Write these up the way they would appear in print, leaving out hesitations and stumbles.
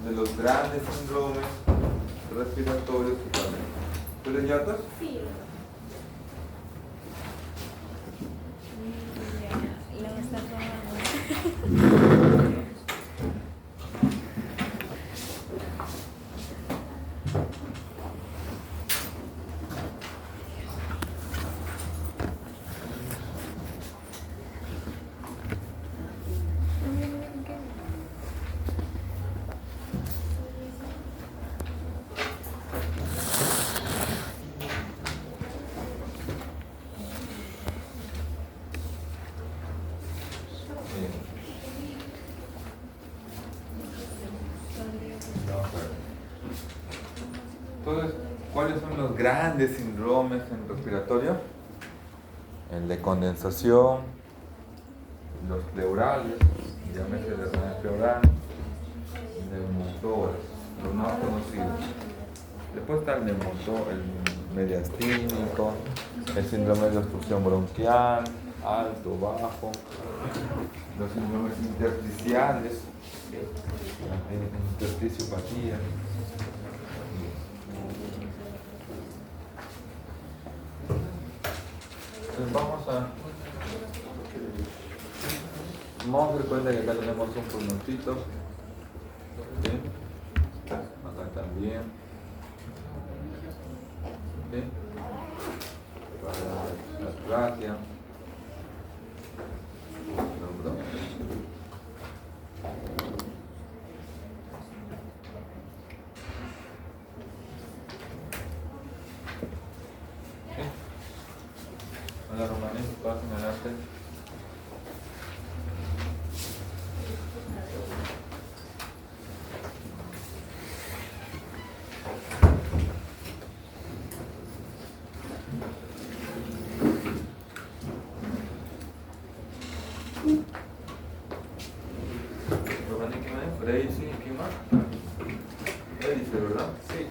de los grandes síndromes respiratorios. ¿Tú eres yatas? Sí. Ya, la está tomando. Entonces, ¿cuáles son los grandes síndromes en respiratorio? El de condensación, los pleurales, llámese de hernia pleural, neumotórax, los más conocidos. Después está el neumotórax, el mediastínico, el síndrome de obstrucción bronquial, alto, bajo, los síndromes intersticiales, intersticiopatía. Entonces vamos a dar cuenta que acá tenemos un pulmoncito, ¿sí? Acá también, ¿sí? Para la tráquea, los bronquios. Hola Romanes, ¿puedo señalarte? Romanes, ¿qué más? Por ahí sí, ¿qué más? ¿Qué dice, verdad? Sí.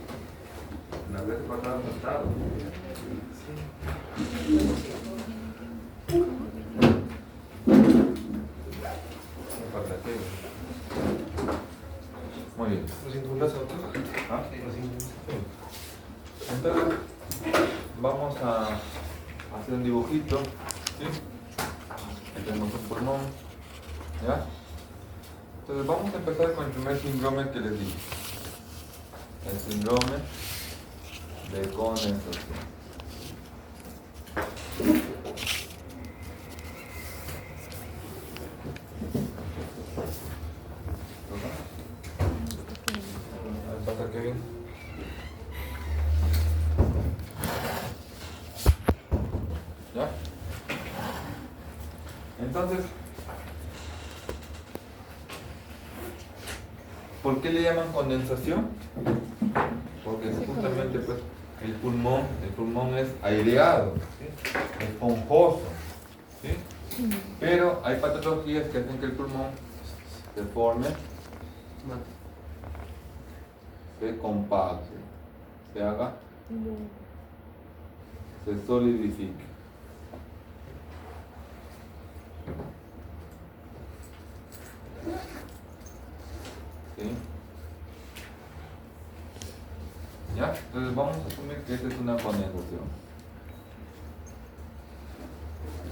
Una vez pasada sentado. Muy bien. ¿Ah? Entonces, vamos a hacer un dibujito. ¿Sí? Aquí tenemos un pulmón. ¿Ya? Entonces, vamos a empezar con el primer síndrome que les dije. El síndrome de condensación. ¿Pasa Kevin? ¿Ya? Entonces, ¿por qué le llaman condensación? Porque justamente pues, el pulmón es aireado, ¿sí? Esponjoso, ¿sí? Pero hay patologías que hacen que el pulmón se forme, se compacte, se haga, se solidifique. ¿Sí? ¿Ya? Entonces vamos a asumir que esta es una condensación.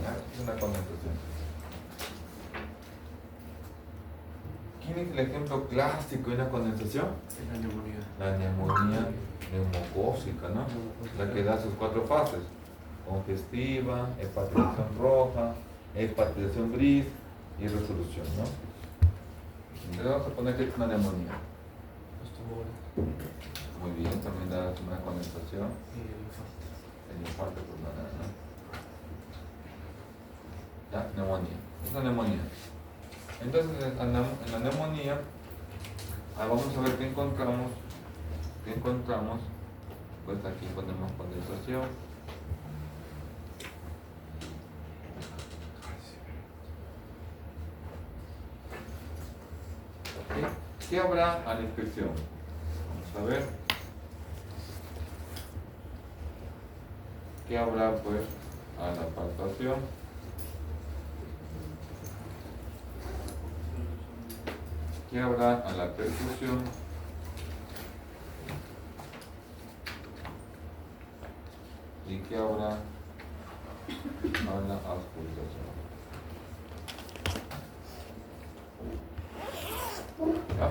¿Ya? Es una condensación. ¿Quién es el ejemplo clásico de una condensación? La neumonía. La neumonía neumocócica, ¿no? La que da sus 4 fases: congestiva, hepatización roja, hepatización gris y resolución, ¿no? Entonces vamos a poner que es una neumonía. Los tumores. Muy bien, también da una condensación. Y el infarto. El infarto pulmonar, ¿no? Ya, neumonía. Es una neumonía. Entonces, en la neumonía, vamos a ver qué encontramos. Pues aquí ponemos condensación. ¿Qué habrá a la inspección? Vamos a ver. ¿Qué habrá pues a la palpación? ¿Qué habrá a la percusión? ¿Y qué habrá a la auscultación? ¿Ya?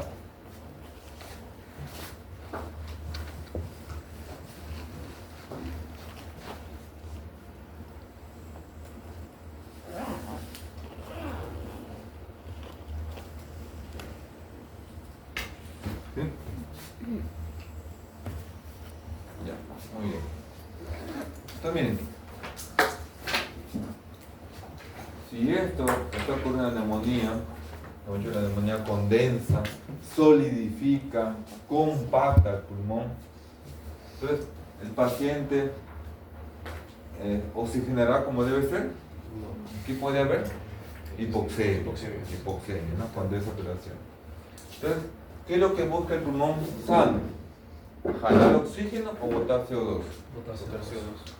¿Sí? Ya, muy bien. Entonces miren, si esto está ocurriendo en la neumonía, la neumonía condensa, solidifica, compacta el pulmón, entonces el paciente oxigenará como debe ser. No. ¿Qué puede haber? Hipoxemia, Hipoxemia. ¿no? Con desaturación. Entonces, ¿qué es lo que busca el pulmón sano? ¿Jalar oxígeno o botar CO2? Botar CO2.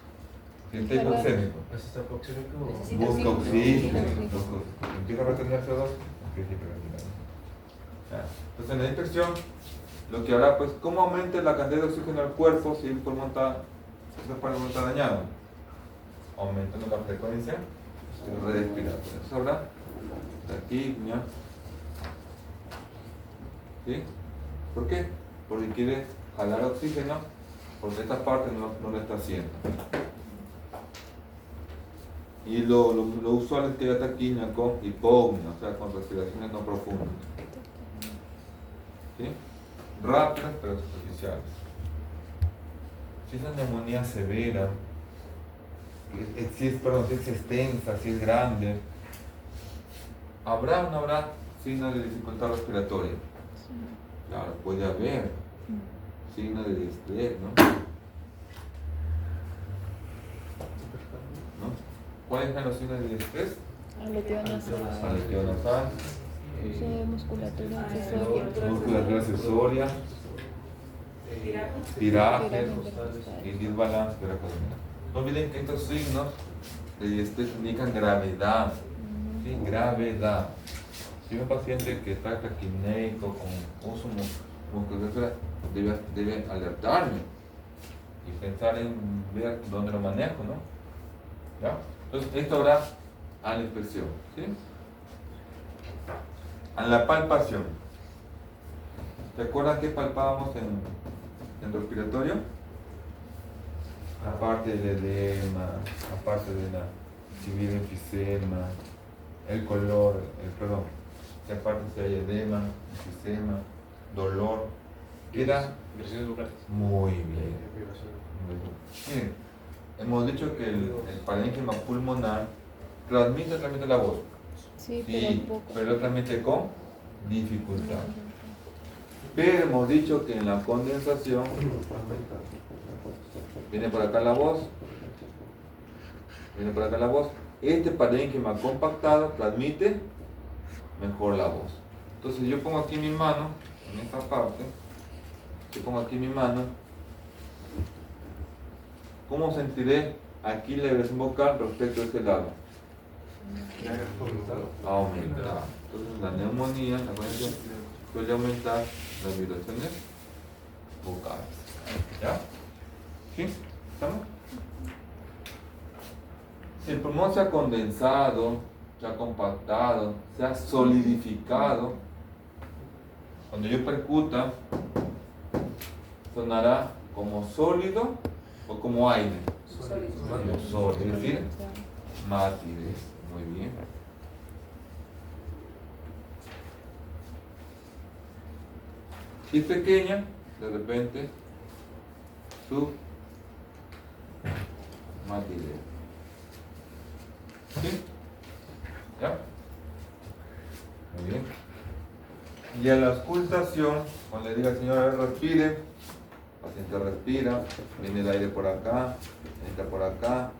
Si está hipoxémico, ¿Así está hipoxémico? Necesita busca oxígeno. oxígeno. Empieza a retener CO2, empieza a hiperventilar. Ya. Entonces, en la inspección, lo que hará, pues, ¿cómo aumenta la cantidad de oxígeno al cuerpo si el pulmón está dañado? Aumentando la frecuencia respiratoria. Eso habrá taquipnia. ¿Sí? ¿Por qué? Porque quiere jalar oxígeno, porque esta parte no lo está haciendo. Y lo usual es que haya taquipnia con hipopnea, o sea, con respiraciones no profundas. ¿Sí? Rápidas pero superficiales. Si es una neumonía severa, si es extensa, si es grande, ¿habrá o no habrá signos de dificultad respiratoria? Claro, puede haber signos de distrés, ¿no? ¿Cuáles son los signos de distrés? Aleteo nasal. Aleteo nasal, Uso de musculatura accesoria. musculatura accesoria, tiraje y desbalance de la columna. No olviden que estos signos de distrés indican gravedad, ¿sí? Gravedad. Si un paciente que está taquipnéico con uso muscular debe alertarme y pensar en ver dónde lo manejo, ¿no? ¿Ya? Entonces, esto habrá a la inspección, ¿sí? A la palpación. ¿Se acuerdan que palpábamos en respiratorio? Aparte del edema, aparte de la si viene enfisema, el color, perdón, que aparte si hay edema, enfisema, dolor, queda Vibraciones vocales. muy bien. Vibraciones. Miren, hemos dicho que el parénquima pulmonar transmite la voz. Sí, Sí, pero poco. pero lo transmite con dificultad. Pero hemos dicho que en la condensación viene por acá la voz, viene por acá la voz. Este parénquima compactado transmite mejor la voz. Entonces yo pongo aquí mi mano, en esta parte, yo pongo aquí mi mano, ¿cómo sentiré aquí la vibración vocal respecto a este lado? Aumentar. Entonces la neumonía, la condición, suele aumentar las vibraciones vocales. ¿Ya? ¿Sí? ¿Estamos? Si el pulmón se ha condensado, se ha compactado, se ha solidificado, cuando yo percuta, sonará como sólido o como aire. Como sólido, es decir, matidez. Muy bien. Si es pequeña, de repente, su matidez. ¿Sí? ¿Ya? Muy bien. Y a la auscultación, cuando le diga al señor respire, el paciente respira, viene el aire por acá, entra por acá.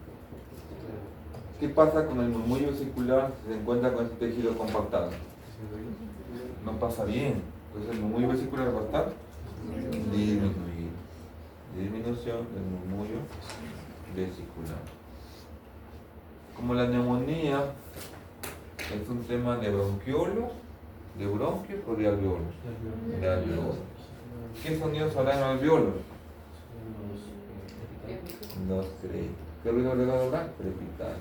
¿Qué pasa con el murmullo vesicular si se encuentra con este tejido compactado? No pasa bien. Entonces el murmullo vesicular va a estar disminuido. Disminución del murmullo vesicular. Como la neumonía es un tema de bronquiolos, de bronquios o de alveolos. De alveolos. ¿Qué sonidos habrá en alveolos? Dos créditos. ¿Qué ruido le va a dar? Crepitando.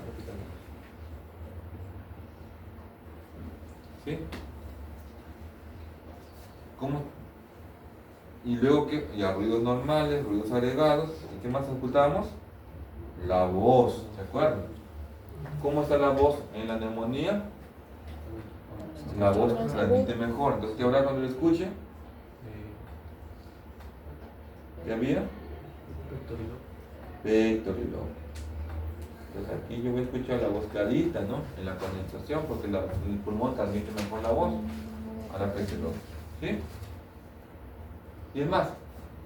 ¿Sí? ¿Cómo? Y luego que ya ruidos normales, ruidos agregados. ¿Y qué más ocultábamos? La voz, ¿se acuerdan? ¿Cómo está la voz en la neumonía? La voz transmite mejor. Entonces, ¿qué habrá cuando lo escuche? ¿Qué había? Vectorilogía. Entonces aquí yo voy a escuchar la voz clarita, ¿no? En la condensación, porque el pulmón transmite mejor la voz a la vectorilogía. ¿Sí? Y es más,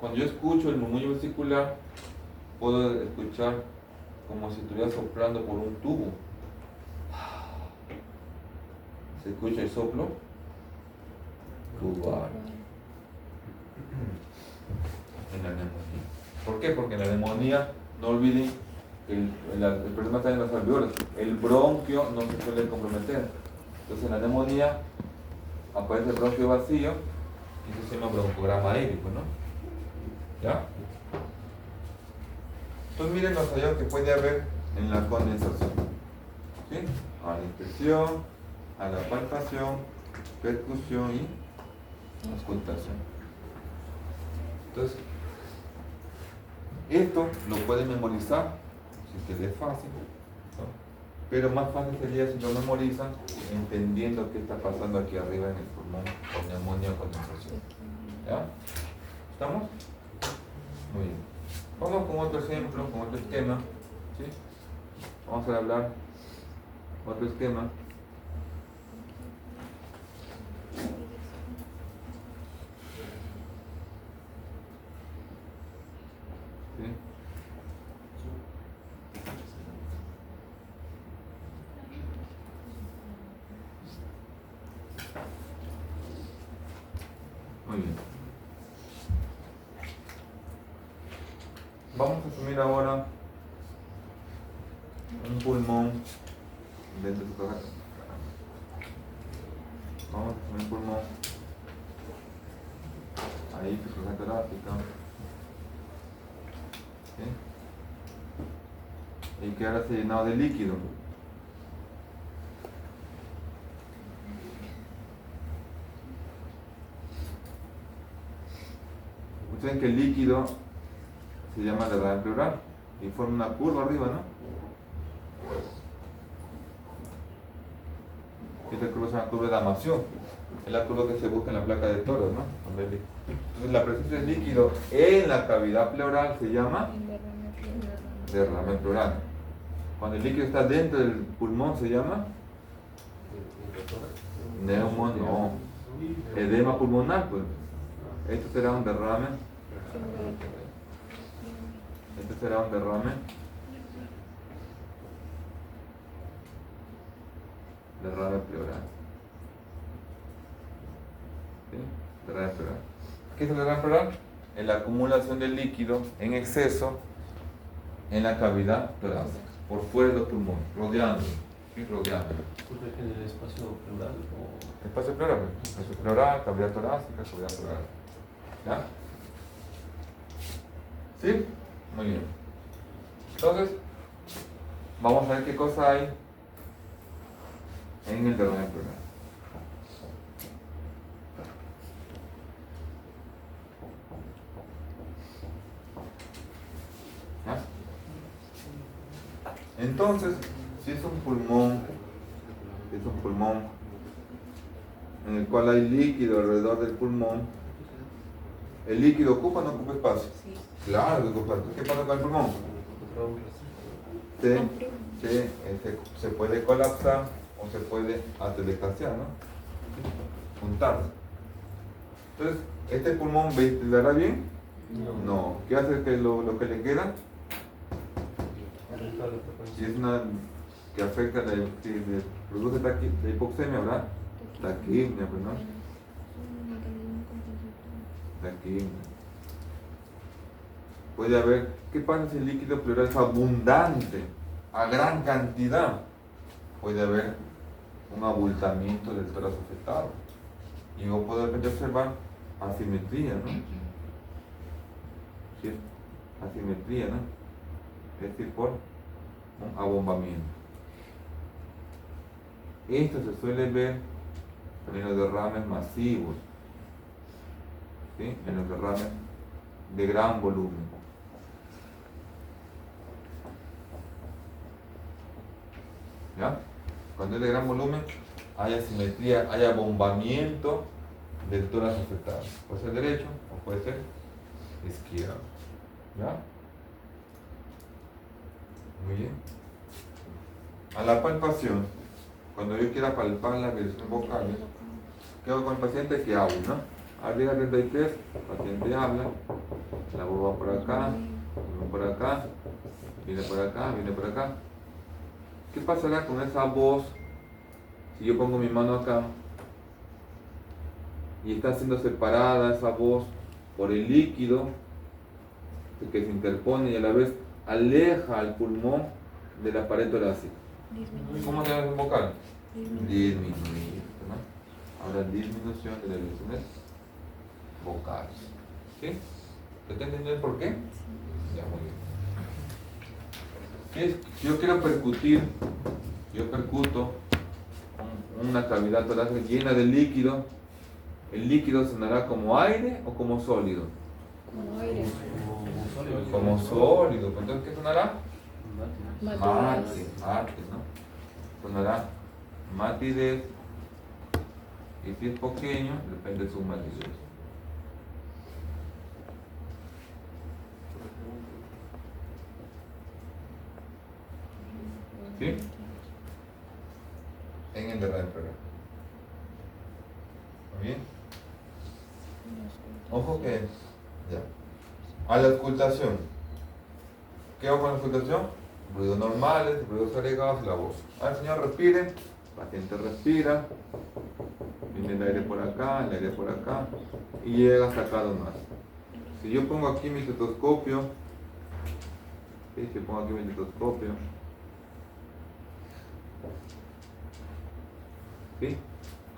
cuando yo escucho el murmullo vesicular, puedo escuchar como si estuviera soplando por un tubo. ¿Se escucha el soplo? Tubar. En la neumonía. ¿Por qué? Porque en la neumonía, no olviden, el problema está en los alveolos. El bronquio no se suele comprometer. Entonces en la neumonía aparece el bronquio vacío y eso se llama broncograma aérico, ¿no? ¿Ya? Entonces miren los hallazgos que puede haber en la condensación. ¿Sí? A la inspección, a la palpación, percusión y auscultación. Entonces, esto lo pueden memorizar, si es que es fácil, ¿no? Pero más fácil sería si lo memorizan entendiendo qué está pasando aquí arriba en el pulmón con neumonía o condensación. ¿Ya? ¿Estamos? Muy bien. Vamos con otro ejemplo, con otro esquema. ¿Sí? Vamos a hablar otro esquema. ¿Sí? Muy bien. Vamos a asumir ahora un pulmón dentro de su caja. Vamos a asumir un pulmón ahí, su caja torácica. ¿Sí? Y que ahora se ha llenado de líquido. Ustedes saben que el líquido se llama derrame pleural y forma una curva arriba, ¿no? Esta curva se llama curva de Damasio. Es la curva que se busca en la placa de toros, ¿no? Entonces la presencia de líquido en la cavidad pleural se llama derrame pleural. Cuando el líquido está dentro del pulmón se llama no, edema pulmonar, pues. Esto será un derrame. Este será un derrame pleural. ¿Sí? Derrame pleural. ¿Qué es el derrame pleural? Es la acumulación de líquido en exceso en la cavidad torácica, por fuera de los pulmones, rodeando. ¿Sí? Rodeando. ¿En el espacio pleural o...? Espacio pleural, espacio pleural, cavidad torácica, cavidad pleural. ¿Ya? ¿Sí? Muy bien. Entonces, vamos a ver qué cosa hay en el derrame pleural. ¿Ya? Entonces, si es un pulmón en el cual hay líquido alrededor del pulmón, ¿el líquido ocupa o no ocupa espacio? Sí. Claro que ocupa. ¿Qué pasa con el pulmón? Se puede colapsar o se puede atelectasear, ¿no? Juntarse. Entonces, ¿este pulmón ventilará bien? No. ¿Qué hace que lo que le queda? Si es una que afecta, si le produce la hipoxemia, ¿verdad? Taquipnea, pues, ¿no? Taquipnea. Puede haber, ¿qué pasa si el líquido pleural es abundante, a gran cantidad? Puede haber un abultamiento del tórax afectado. Y vos podés de repente observar asimetría, ¿no? ¿Sí? Asimetría, ¿no? es decir, por un abombamiento. Esto se suele ver en los derrames masivos, ¿sí? En los derrames de gran volumen. ¿Ya? Cuando es de gran volumen, hay asimetría, hay abombamiento del tórax afectado. Puede ser derecho o puede ser izquierdo. ¿Ya? Muy bien. A la palpación, cuando yo quiera palpar las regiones vocales, ¿qué hago con el paciente? Que hable, ¿no? Arriba 33, el paciente habla, la voz va por acá, viene por acá, viene por acá, viene por acá. ¿Qué pasará con esa voz si yo pongo mi mano acá y está siendo separada esa voz por el líquido que se interpone y a la vez aleja al pulmón de la pared torácica? ¿Cómo se llama el vocal? Disminuir, ¿no? Ahora disminución de las lesiones vocales. ¿Sí? ¿Te entendiendo por qué? Ya, muy bien. Si yo quiero percutir, yo percuto una cavidad torácica llena de líquido, ¿el líquido sonará como aire o como sólido? Como aire. Como sólido. Como sólido. Entonces, ¿qué sonará? Matidez. Mate, ¿no? Sonará matidez. Y si es pequeño, depende de su matidez. ¿Sí? En el derrame pleural. ¿Muy bien? Ojo que, ya. A la auscultación. ¿Qué hago con la auscultación? Ruidos normales, ruidos agregados y la voz. Al señor respire, el paciente respira, viene el aire por acá, el aire por acá, y llega hasta acá nomás. Si yo pongo aquí mi estetoscopio, ¿sí? Si pongo aquí mi estetoscopio, ¿sí?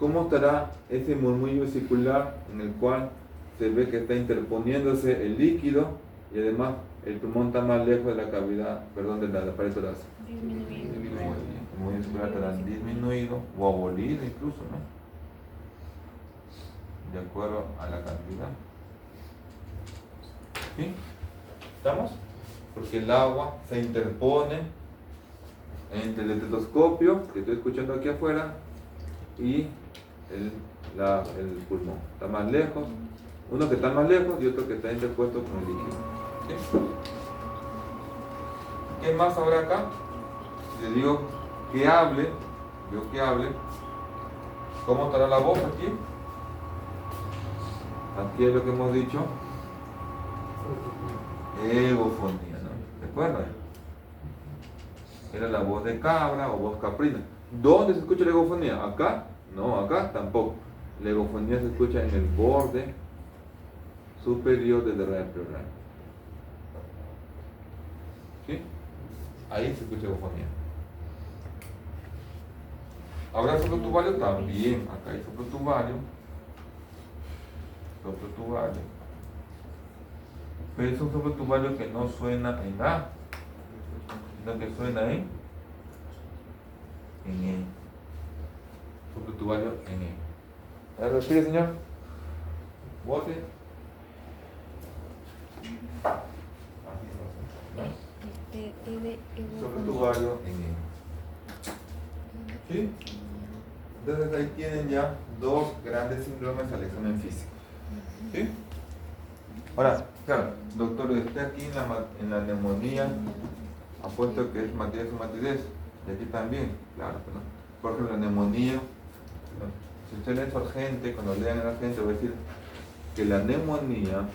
¿Cómo estará ese murmullo vesicular en el cual se ve que está interponiéndose el líquido y además el pulmón está más lejos de la cavidad, perdón, de la pared torácica? Disminuido. El murmullo vesicular estará disminuido o abolido incluso, ¿no? De acuerdo a la cantidad. ¿Sí? ¿Estamos? Porque el agua se interpone entre el estetoscopio que estoy escuchando aquí afuera y el pulmón. Está más lejos, uno que está más lejos y otro que está interpuesto con el líquido. ¿Sí? ¿Qué más habrá acá? Si le digo que hable, yo que hable, ¿cómo estará la voz aquí? Aquí es lo que hemos dicho, egofonía, ¿no? ¿Recuerdan? Era la voz de cabra o voz caprina. ¿Dónde se escucha la egofonía? ¿Acá? No, acá tampoco. La egofonía se escucha en el borde superior del derrame pleural. ¿Sí? Ahí se escucha egofonía. ¿Habrá soplotubario? También. Acá hay soplotubario. Soplotubario. Pero es un soplotubario que no suena en A, sino que suena en E. Soplotubario en E. A ver, respire, señor. Bote. Soplotubario en E. ¿Sí? Entonces ahí tienen ya dos grandes síndromes al examen físico. ¿Sí? Ahora, claro, doctor, usted aquí en la neumonía ha puesto que es matidez o matidez, y aquí también, claro, ¿no? Por ejemplo, la neumonía, ¿no? Si usted lee al gente, cuando lean a la gente, va a decir que la neumonía,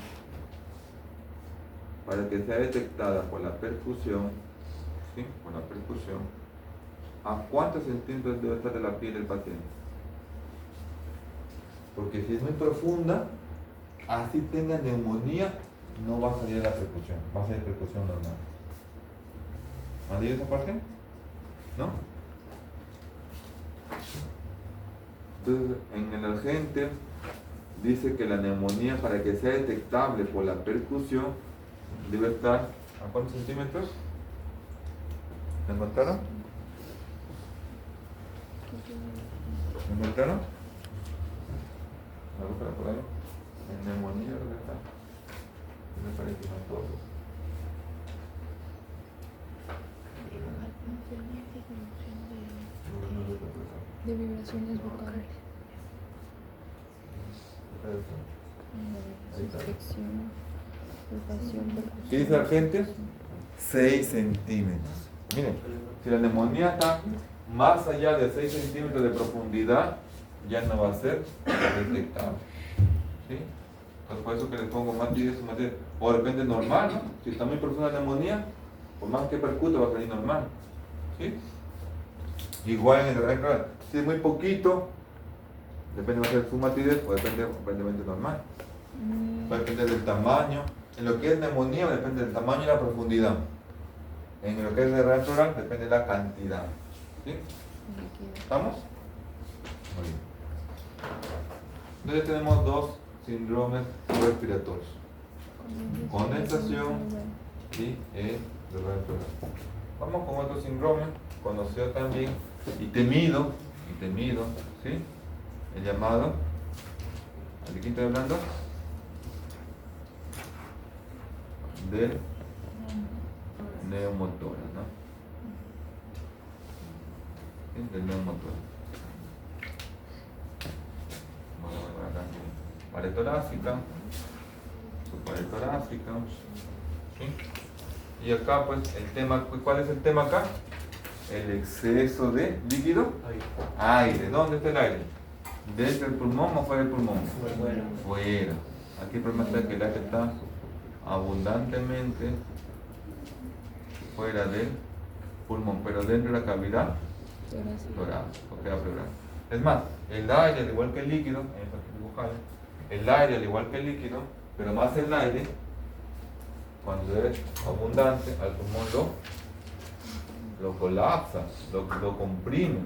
para que sea detectada por la percusión, ¿sí? Por la percusión, ¿a cuántos centímetros debe estar de la piel del paciente? Porque si es muy profunda, así tenga neumonía, no va a salir la percusión, va a ser percusión normal. ¿Han leído esa parte? ¿No? Entonces, en el agente dice que la neumonía, para que sea detectable por la percusión, debe estar ¿a cuántos centímetros? ¿Lo encontraron? ¿Lo encontraron? ¿Algo para por ahí? En neumonía, ¿dónde está? Me parece que no todo. De vibraciones vocales. Inspección, palpación, ¿Qué dice la gente? 6 centímetros. Miren, si la neumonía está más allá de 6 centímetros de profundidad, ya no va a ser detectable. ¿Sí? Entonces, por eso que les pongo más 10 o más 10. O de repente normal, ¿no? Si está muy profunda la neumonía, por más que percute, va a salir normal. ¿Sí? Igual en el radar, si es muy poquito, depende va a ser su matidez o depende aparentemente normal. Va a depender del tamaño. En lo que es neumonía depende del tamaño y la profundidad. En lo que es derrame pleural depende de la cantidad. ¿Sí? ¿Estamos? Muy bien. Entonces tenemos dos síndromes respiratorios. Condensación y el derrame pleural. Vamos con otro síndrome, conocido también y temido, ¿sí? El llamado, ¿de quién estoy hablando? Del neumotórax, ¿no? ¿Sí? Del neumotórax. Vamos a ver acá. Pared torácica, subpared torácica, ¿sí? Y acá pues el tema, ¿cuál es el tema acá? El exceso de líquido. Aire. ¿Dónde está el aire? ¿Dentro del pulmón o fuera del pulmón? Fuera. Aquí el problema está que el aire está abundantemente fuera del pulmón, pero dentro de la cavidad torácica, o queda pleural. Es más, el aire, al igual que el líquido, el aire, al igual que el líquido, pero más el aire, cuando es abundante, al pulmón lo colapsa, lo comprime.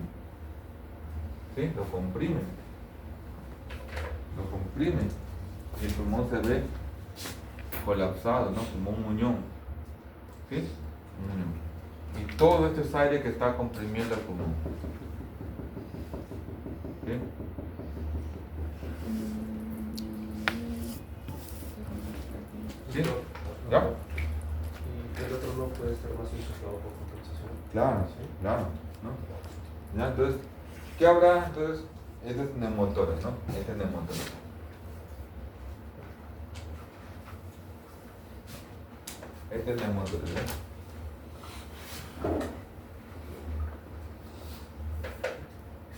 ¿Sí? Lo comprime. Y el pulmón se ve colapsado, ¿no? Como un muñón. ¿Sí? Un muñón. Y todo esto es aire que está comprimiendo el pulmón. ¿Sí? ¿Sí? ¿Ya? Y el otro no puede estar más infectado por compensación. Claro, claro, ¿no? ¿Ya? Entonces, ¿qué habrá? Entonces, este es neumotórax, ¿no? Este es neumotórax. Este es neumotórax, ¿eh?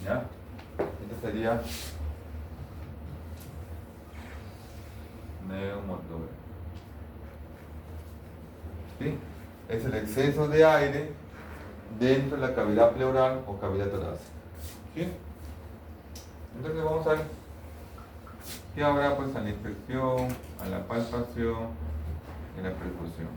¿Ya? Este sería neumotórax. ¿Sí? Es el exceso de aire dentro de la cavidad pleural o cavidad torácica. ¿Sí? Entonces vamos a ver qué habrá pues a la inspección, a la palpación y a la percusión.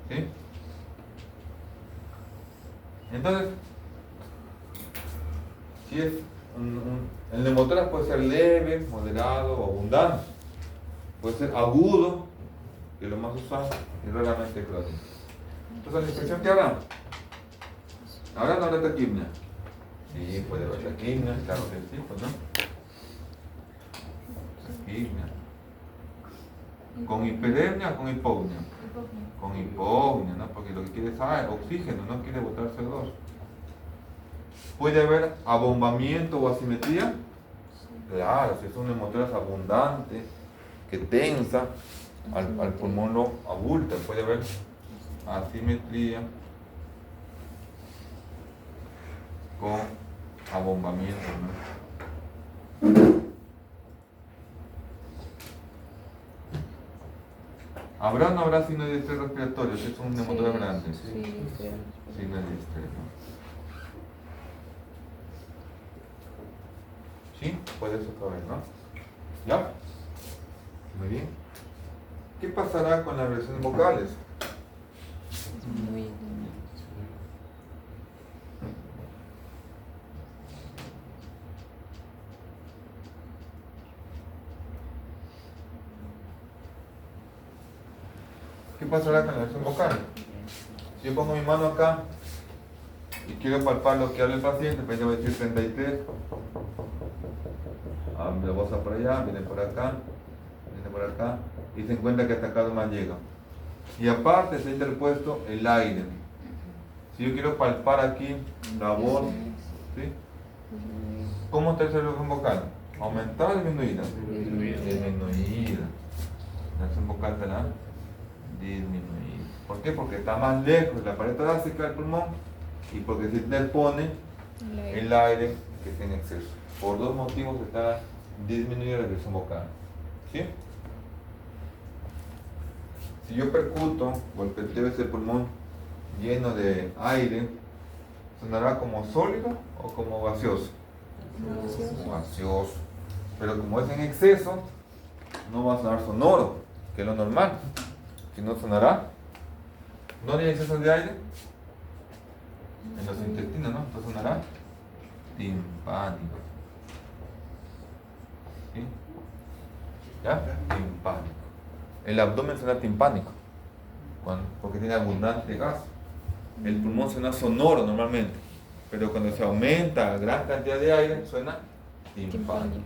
¿Sí? Entonces, si es el neumotórax puede ser leve, moderado o abundante. Puede ser agudo, que es lo más usado, y raramente crónico. Entonces, la inspección que habrá. Ahora no habrá taquipnia. Sí, puede haber taquipnia, claro que sí, pues no. Taquipnia. ¿Con hiperemia o con hipognia? Con hipognia, ¿no? Porque lo que quiere es oxígeno, no quiere botar CO2. ¿Puede haber abombamiento o asimetría? Claro, si es un neumotórax abundante, que tensa, al pulmón lo abulta, puede haber asimetría con abombamiento, ¿no? ¿Habrá o no habrá signo de estrés respiratorio? Si es un neumotórax grande. Sí, Signo de estrés, ¿no? ¿Sí? Puede ser otra vez, ¿no? ¿Ya? Muy bien. ¿Qué pasará con las versiones vocales? muy ¿Qué pasará con la versión vocal? Si yo pongo mi mano acá y quiero palpar lo que habla el paciente, pues yo voy a decir 33. La voz va por allá, viene por acá, y se encuentra que hasta acá nomás llega. Y aparte se ha interpuesto el aire. Si yo quiero palpar aquí la voz, ¿sí? ¿Cómo está esa versión vocal? ¿Aumentada o disminuida? Disminuida. La versión vocal estará disminuida. ¿Por qué? Porque está más lejos de la pared torácica del pulmón y porque se interpone el aire que está en exceso. Por dos motivos está disminuida la versión vocal. ¿Sí? Si yo percuto, golpeteo ese pulmón lleno de aire, ¿sonará como sólido o como gaseoso? Gaseoso. Pero como es en exceso, no va a sonar sonoro, que es lo normal. Si no sonará, ¿no hay exceso de aire? En los intestinos, ¿no? Entonces sonará timpánico. ¿Sí? ¿Ya? Timpánico. El abdomen suena timpánico, porque tiene abundante gas. El pulmón suena sonoro normalmente, pero cuando se aumenta gran cantidad de aire, suena timpánico.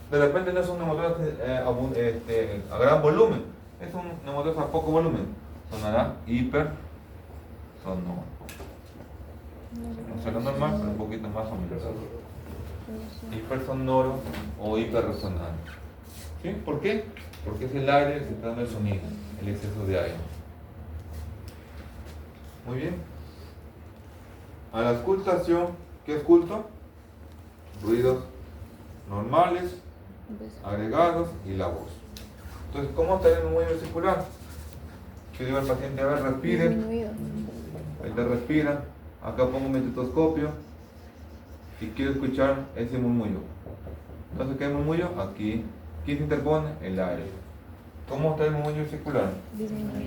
De repente no es un neumotórax a gran volumen, es un neumotórax a poco volumen, sonará hipersonoro. No suena normal, pero un poquito más o menos. Hipersonoro o hiperresonante. ¿Sí? ¿Por qué? Porque es el aire que está dando el sonido, el exceso de aire. Muy bien. A la auscultación, ¿qué es culto? Ruidos normales, agregados y la voz. Entonces, ¿cómo está el movimiento circular? Yo digo al paciente, a ver, respire. Ahí te respira. Acá pongo mi estetoscopio y quiero escuchar ese murmullo. Entonces, ¿qué murmullo? Aquí. ¿Quién se interpone? El aire. ¿Cómo está el murmullo circular? Disminuido.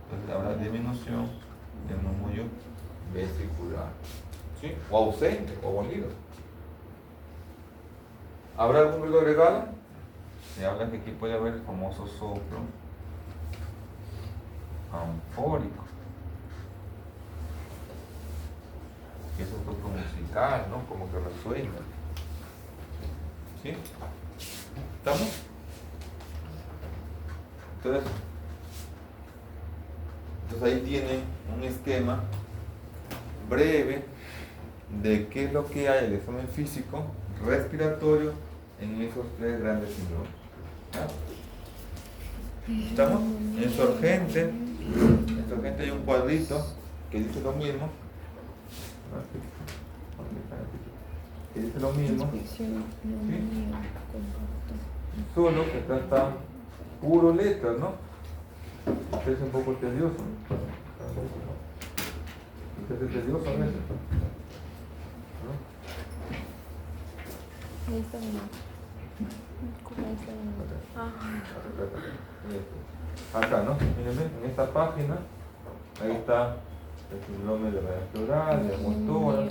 Entonces habrá disminución del murmullo vesicular. ¿Sí? O ausente, o abolido. ¿Habrá algún ruido agregado? Se habla que aquí puede haber el famoso soplo anfórico. Que es un soplo musical, ¿no? Como que resuena. ¿Sí? ¿Estamos? Entonces ahí tiene un esquema breve de qué es lo que hay el examen físico, respiratorio en esos tres grandes síndromes. ¿Estamos? En Sorgente hay un cuadrito que dice lo mismo. Que dice lo mismo. ¿Sí? Solo que acá está puro letras, ¿no? Usted es un poco tedioso. Usted es tedioso a veces. Ahí está bien. Acá, ¿no? Miren, en esta página, ahí está el síndrome de la pleural, de motora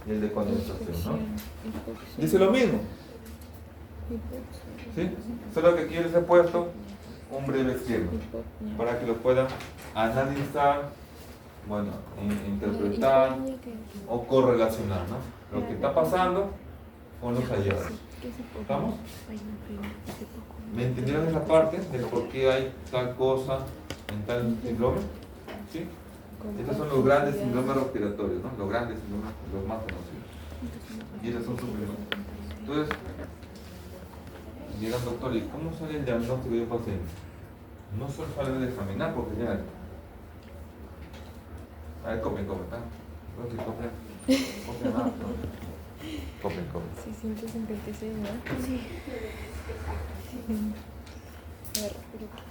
y el de condensación, ¿no? Dice lo mismo. ¿Sí? Solo que aquí les he puesto un breve esquema para que lo puedan analizar, bueno, interpretar o correlacionar, ¿no? Lo que está pasando con los hallazgos. ¿Estamos? ¿Me entendieron esa parte del por qué hay tal cosa en tal síndrome? ¿Sí? Estos son los grandes síndromes respiratorios, ¿no? Los grandes síndromes, los más conocidos. Y esos son suplementos. Entonces, dirán, doctor, ¿y cómo sale el diagnóstico de un paciente? No solo sale de examinar, porque ya. A ver, comen, ¿está? No, si comen más, ¿no? Comen. 656, ¿no? Sí. A ver, pero ¿qué es?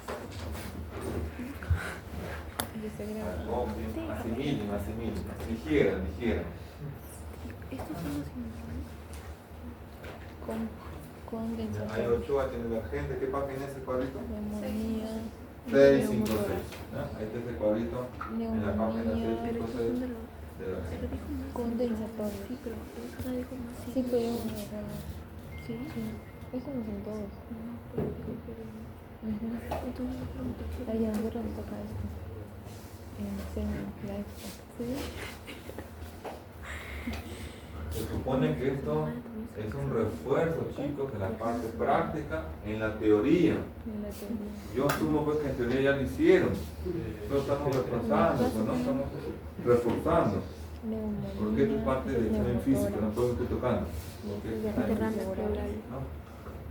Asimilen. Digiera. Estos son los condensadores. Hay Ochoa, tiene la gente. ¿Qué página es el cuadrito? Neumonía. 656. Ahí está ese cuadrito en la página 656 de la gente. Condensadores. Sí, pero eso dijo más. Sí, pero ¿Sí? eso no son todos. No, pero Allá donde toca esto. En seno, la extra. ¿Sí? Se supone que esto es un refuerzo, chicos, de la parte práctica en la teoría. En la teoría. Yo asumo pues que en teoría ya lo hicieron. Solo estamos reforzando, pues, ¿no? Estamos reforzando. Porque esto es parte del examen físico, no todo lo estoy tocando. Porque es Derrame pleural. ¿no?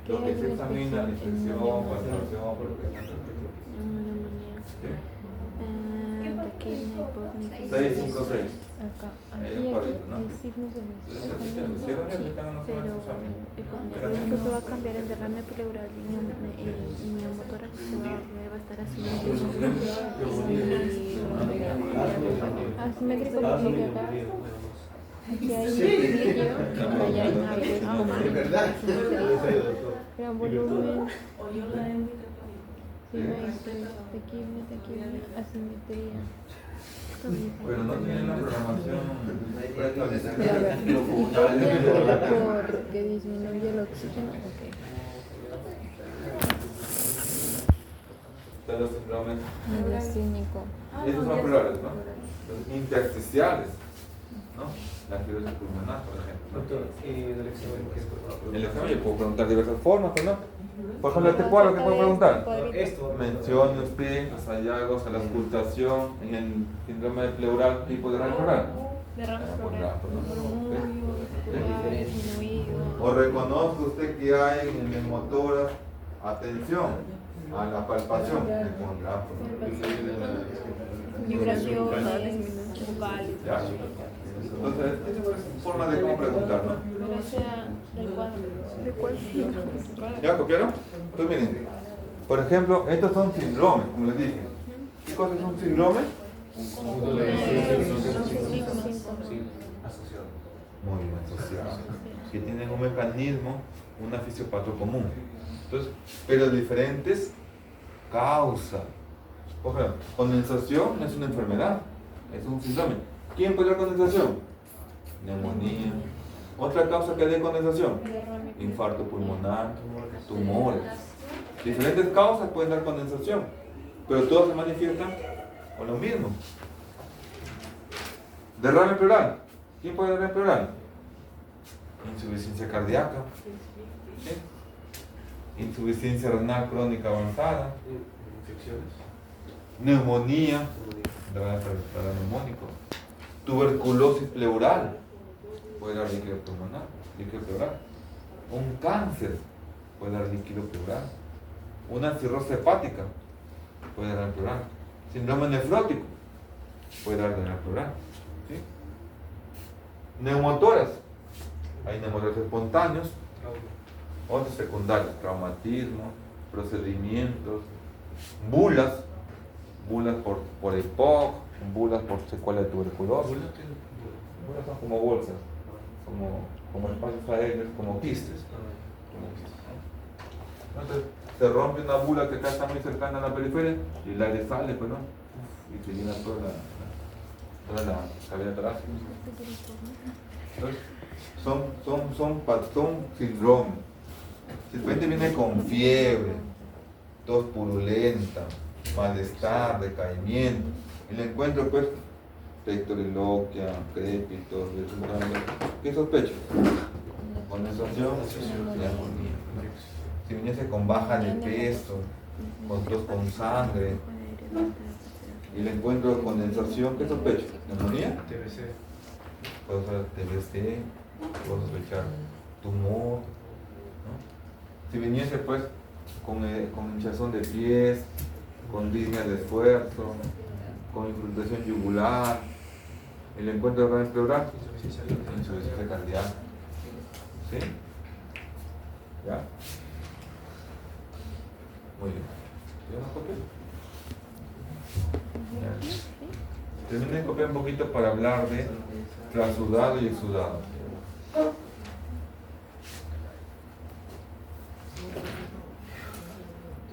Lo que se examina, la infección, palpación, por lo que es Neumonía. ¿sí? Taquirna, hipótnea. 656. Acá. Ahí Aquí, es aquí. cuadrito, ¿no? Hay signos de Entonces, ¿lo hicieron? ¿Lo hicieron? pero esto se va a cambiar el derrame pleural y neumotórax se va a estar asimétrico. Asimétrico porque acá aquí hay equilibrio, allá hay gran volumen, taquibnia, asimetría. Pero no tienen la programación preestablecida. Pero a ver, porque disminuye el oxígeno. Okay. De los síndromes. Clínico. Estos son plurales, ¿no? Los intersticiales, ¿no? La fibrosis pulmonar, por ejemplo. Doctor, ¿y en el examen qué es? En el examen yo puedo preguntar de diversas formas, ¿no? Por ejemplo, ¿qué puedo preguntar? Esto. Mencione usted los hallazgos a la auscultación en el síndrome de pleural, tipo de derrame pleural. Derrame pleural. O reconozca usted que hay en el motor atención a la palpación. Vibraciones vocales. Ya. Entonces, esa es forma de cómo preguntar, ¿no? Pero sea del cuadro. ¿De cuál? ¿Ya copiaron? Entonces miren, por ejemplo, estos son síndromes, como les dije. ¿Qué cosa es un síndrome? Muy bien asociado. Que tienen un mecanismo, una fisiopatía común. Entonces, pero diferentes causas. Por ejemplo, condensación no es una enfermedad, es un síndrome. ¿Quién puede dar condensación? Neumonía. Otra causa que dé condensación, infarto pulmonar, tumores. Diferentes causas pueden dar condensación, pero todas se manifiestan con lo mismo. Derrame pleural. ¿Quién puede derrame pleural? Insuficiencia cardíaca, ¿sí? Insuficiencia renal crónica avanzada, Infecciones. neumonía, derrame pleural neumónico, tuberculosis pleural, puede dar líquido pulmonar, líquido pleural. Un cáncer puede dar líquido pleural. Una cirrosis hepática puede dar pleural. Síndrome nefrótico puede dar pleural. ¿Sí? Neumotoras. Hay neumotoras espontáneos, otros secundarios, traumatismo, procedimientos, bulas por EPOC, bulas por secuela de tuberculosis. Bulas son como bolsas, como espacios aéreos, como quistes. Entonces, se rompe una bula que acá está muy cercana a la periferia y el aire sale, pues, ¿no? Y se llena toda la cavidad torácica. Entonces, son síndromes. Si el paciente viene con fiebre, tos purulenta, malestar, decaimiento, y le encuentro pues tectoriloquia, crépitos, ¿qué sospecho? Condensación, neumonía. Si viniese con baja de peso, con tos con sangre, y le encuentro condensación, ¿qué sospecho? ¿Neumonía? TBC. Puedo usar TBC, puedo sospechar tumor, ¿no? Si viniese pues con hinchazón de pies, con disnea de esfuerzo, con infiltración yugular, el encuentro de derrame pleural, insuficiencia cardíaca. ¿Sí? ¿Ya? Muy bien. ¿Ya nos copió? Terminen de copiar un poquito para hablar de trasudado y exudado.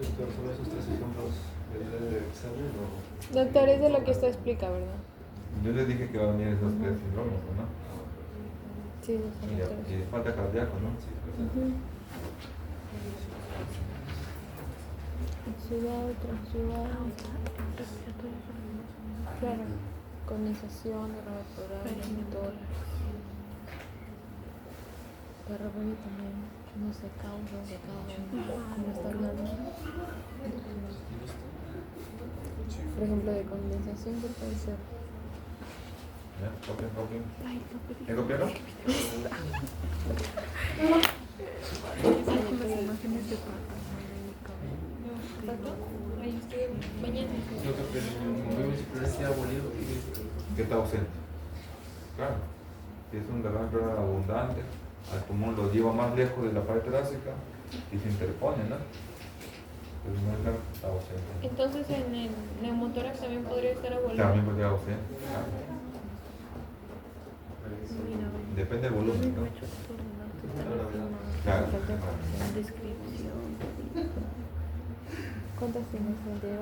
Doctor, ¿son esos tres ejemplos del examen o...? Doctor, es de lo que usted explica, ¿verdad? Yo les dije que va a venir esos tres síndromes, ¿no? Sí, esos son los tres. Y falta cardíaco, ¿no? Oxidado, transudado. Claro. Condensación, derrame pleural, motor. Parabólico también. No sé, causa de cómo está hablando. Por ejemplo, de condensación, ¿qué puede ser? ¿Ya? Copien. ¿Qué copiaron? Imágenes de patas. Ahí estoy mañana. Yo creo que mi experiencia abolido. ¿Qué está ausente? Claro, si es un derrame pleural abundante, al pulmón lo lleva más lejos de la pared torácica y se interpone, ¿no? El pulmón está ausente. Entonces, en el neumotórax también podría estar abolido. También podría estar ausente, claro. Depende del volumen, ¿no? Claro. Descripción. ¿Cuántas tienes? 22.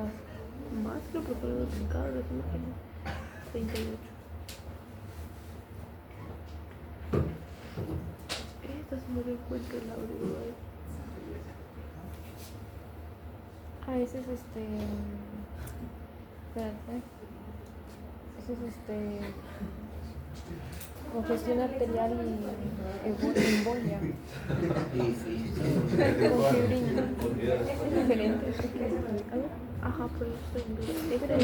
Más lo procuro duplicado, las imágenes. 38. Esta se me encuentra el audio. Ese es espérate. Ese es congestión arterial y embolia. Con fibrina. Es diferente. Ajá, por eso estoy en duda.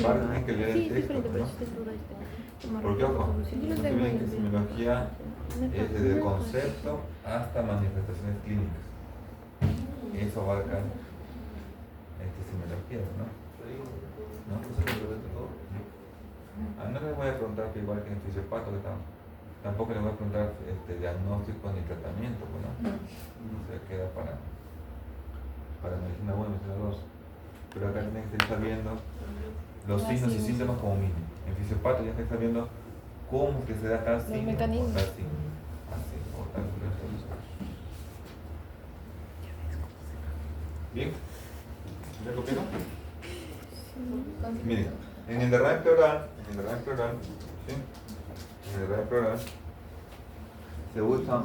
Aparte tienen que leer el Sí, es texto, diferente, pero ¿no? estoy en duda. Porque ojo, no se olviden que semiología es desde el concepto hasta manifestaciones clínicas. Eso abarca semiología, ¿no? ¿No? No les voy a preguntar que igual que en fisiopato, que tampoco les voy a preguntar diagnóstico ni tratamiento, ¿no? Se queda para medicina 1, medicina 2. Pero acá tienen que estar viendo los signos y síntomas como mínimo. En fisiopato ya está viendo cómo que se da tal signo o mecanismos. tal signo. Así, o tal signo. ¿Bien? ¿Ya copiaron? Miren, en el derrame pleural, ¿sí? En el derrame pleural se usa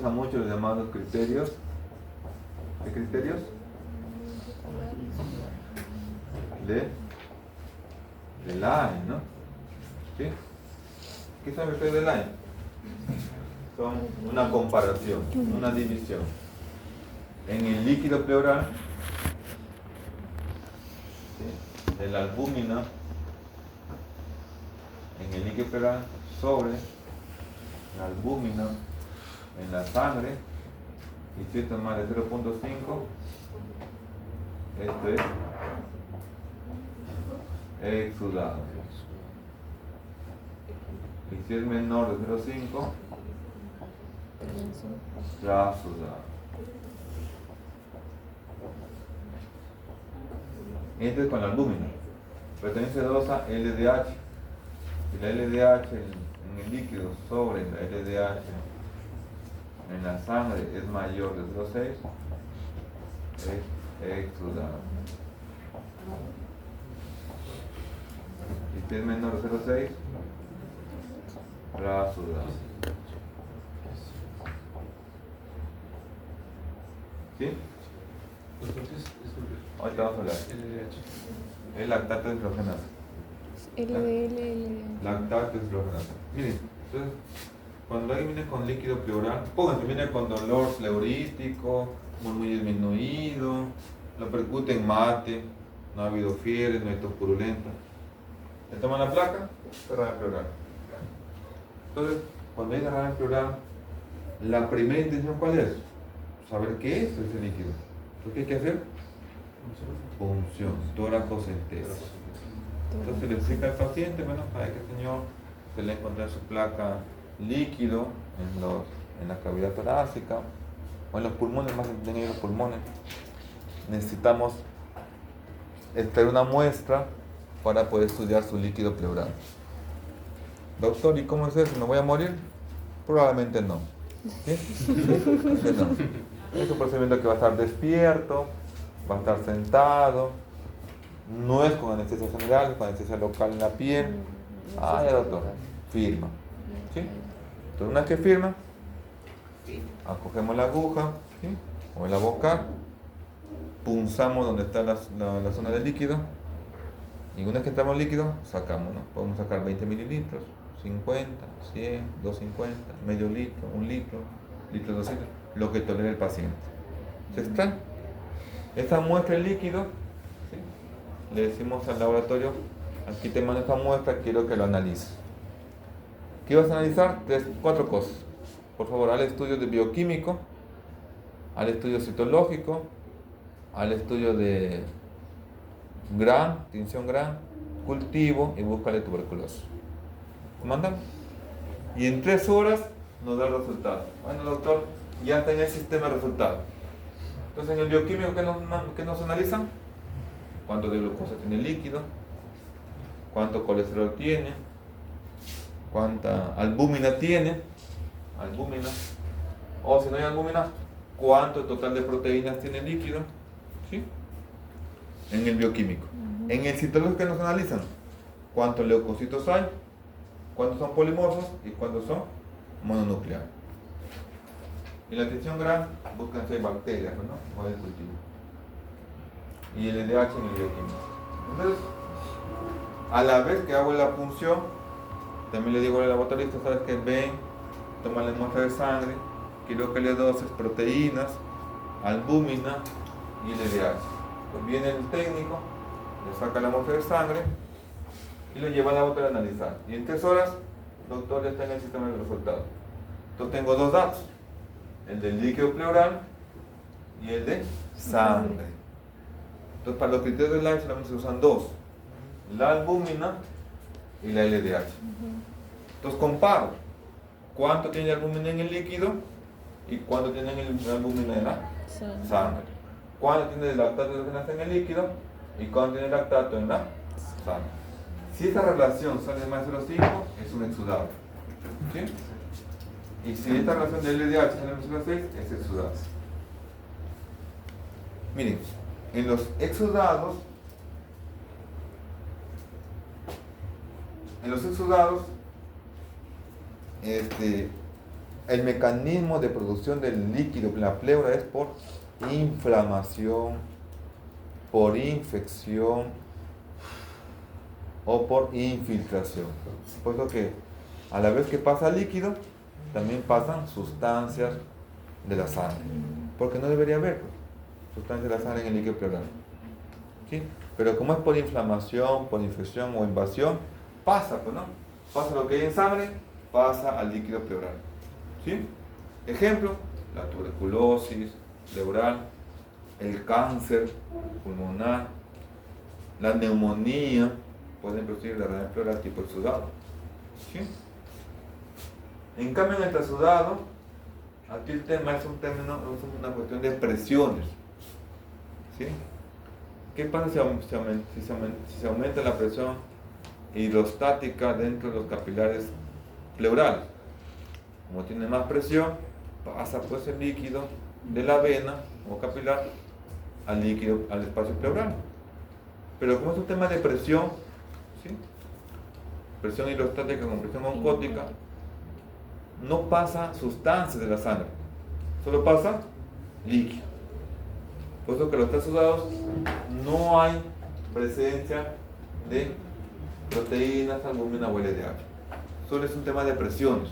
mucho los llamados criterios. ¿Qué criterios? De Laing, ¿no? ¿Sí? ¿Qué son los criterios de Laing? Son una comparación, una división. En el líquido pleural, ¿sí? El albúmina en el líquido pleural sobre la albúmina en la sangre, y si esto es más de 0.5, esto es exudado. Y si es menor de 0.5, transudado. Esto es con la albúmina, pero también se dosa LDH. Y la LDH en el líquido sobre la LDH en la sangre es mayor de 0.6, es exudado. Y si es menor de 0.6, transudado. ¿Sí? Ahorita vamos a hablar. Es lactato deshidrogenasa. Lactato deshidrogenasa. Miren, entonces, cuando alguien viene con líquido pleural, pónganse, viene con dolor pleurístico, muy disminuido, lo percute en mate, no ha habido fiebre, no hay tos purulenta. Le toman la placa, derrame pleural. Entonces, cuando hay derrame pleural, la primera intención, ¿cuál es? Saber qué es ese líquido. ¿Qué hay que hacer? Punción, toracocentesis. Entonces le explica al paciente, bueno, para que el señor se le encuentra su placa líquido en la cavidad torácica o en los pulmones, más en los pulmones. Necesitamos extraer una muestra para poder estudiar su líquido pleural. Doctor, ¿y cómo es eso? ¿Me voy a morir? Probablemente no. ¿Sí? No. Es un procedimiento que va a estar despierto, va a estar sentado, no es con anestesia general, es con anestesia local en la piel. Ah, ya doctor, firma. ¿Sí? Entonces, una vez que firma, acogemos la aguja, ¿sí? O el abocar, punzamos donde está la zona del líquido, y una vez que entramos líquido, sacamos, ¿no? Podemos sacar 20 mililitros, 50, 100, 250, medio litro, 1 litro, litro 200, lo que tolere el paciente. Se extrae. Esta muestra de líquido, ¿sí? Le decimos al laboratorio, aquí te mando esta muestra, quiero que lo analices. ¿Qué vas a analizar? 4 cosas. Por favor, al estudio de bioquímico, al estudio citológico, al estudio de Gram, tinción Gram, cultivo y búscale tuberculosis. Mandamos. Y en 3 horas nos da el resultado. Bueno, doctor, ya está en el sistema el resultado. Entonces, en el bioquímico, ¿qué nos analizan? ¿Cuánto de glucosa tiene el líquido? ¿Cuánto colesterol tiene? ¿Cuánta albúmina tiene? Albúmina. O si no hay albúmina, ¿cuánto total de proteínas tiene el líquido? ¿Sí? En el bioquímico. En el citológico, ¿qué nos analizan? ¿Cuántos leucocitos hay? ¿Cuántos son polimorfos? ¿Y cuántos son mononucleares? En la tinción Gram buscan si hay bacterias, ¿no? O el cultivo. Y el LDH en el bioquímico. Entonces, a la vez que hago la punción, también le digo al laboratorista, sabes que ven, toma la muestra de sangre, quiero que le dosis proteínas, albúmina y el LDH. Pues viene el técnico, le saca la muestra de sangre y lo lleva al laboratorio a analizar. Y en 3 horas, doctor, ya está en el sistema de resultados. Entonces tengo 2 datos, el del líquido pleural y el de sangre. Entonces para los criterios del LDH solamente se usan 2, la albúmina y la LDH. Entonces comparo cuánto tiene la albúmina en el líquido y cuánto tiene la albúmina en la sangre. Cuánto tiene el lactato de hidrogenasa en el líquido y cuánto tiene el lactato en la sangre. Si esta relación sale más de 0,5, es un exudado. ¿Sí? Y si esta relación del LDH sale más de 0,6, es exudado. Miren, en los exudados, el mecanismo de producción del líquido en la pleura es por inflamación, por infección o por infiltración. Puesto que a la vez que pasa líquido, también pasan sustancias de la sangre. Porque no debería haber sustancias de la sangre en el líquido pleural. ¿Sí? Pero como es por inflamación, por infección o invasión, pasa, pues, ¿no? Pasa lo que hay en sangre, pasa al líquido pleural. ¿Sí? Ejemplo, la tuberculosis pleural, el cáncer pulmonar, la neumonía, pueden producir derrame pleural tipo exudado. ¿Sí? En cambio, en el exudado, aquí el tema es una cuestión de presiones. ¿Sí? ¿Qué pasa si se aumenta la presión hidrostática dentro de los capilares pleurales? Como tiene más presión, pasa pues el líquido de la vena o capilar al espacio pleural. Pero como es un tema de presión, ¿sí? Presión hidrostática con presión oncótica, no pasa sustancias de la sangre, solo pasa líquido. Puesto que los exudados no hay presencia de proteínas, albúmina o LDH. Solo es un tema de presiones.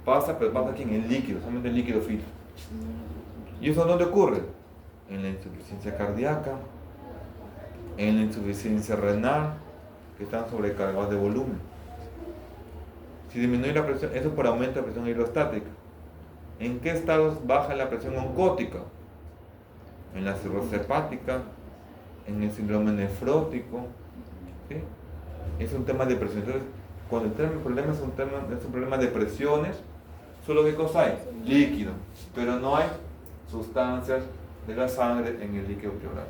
Pasa, pero pasa aquí en el líquido, solamente el líquido filtra. ¿Y eso dónde ocurre? En la insuficiencia cardíaca, en la insuficiencia renal, que están sobrecargados de volumen. Si disminuye la presión, eso por aumento de presión hidrostática. ¿En qué estados baja la presión oncótica? En la cirrosis hepática, en el síndrome nefrótico. ¿Sí? Es un tema de presión. Entonces, cuando el problema es un problema de presiones, solo ¿qué cosa hay? Líquido, pero no hay sustancias de la sangre en el líquido pleural.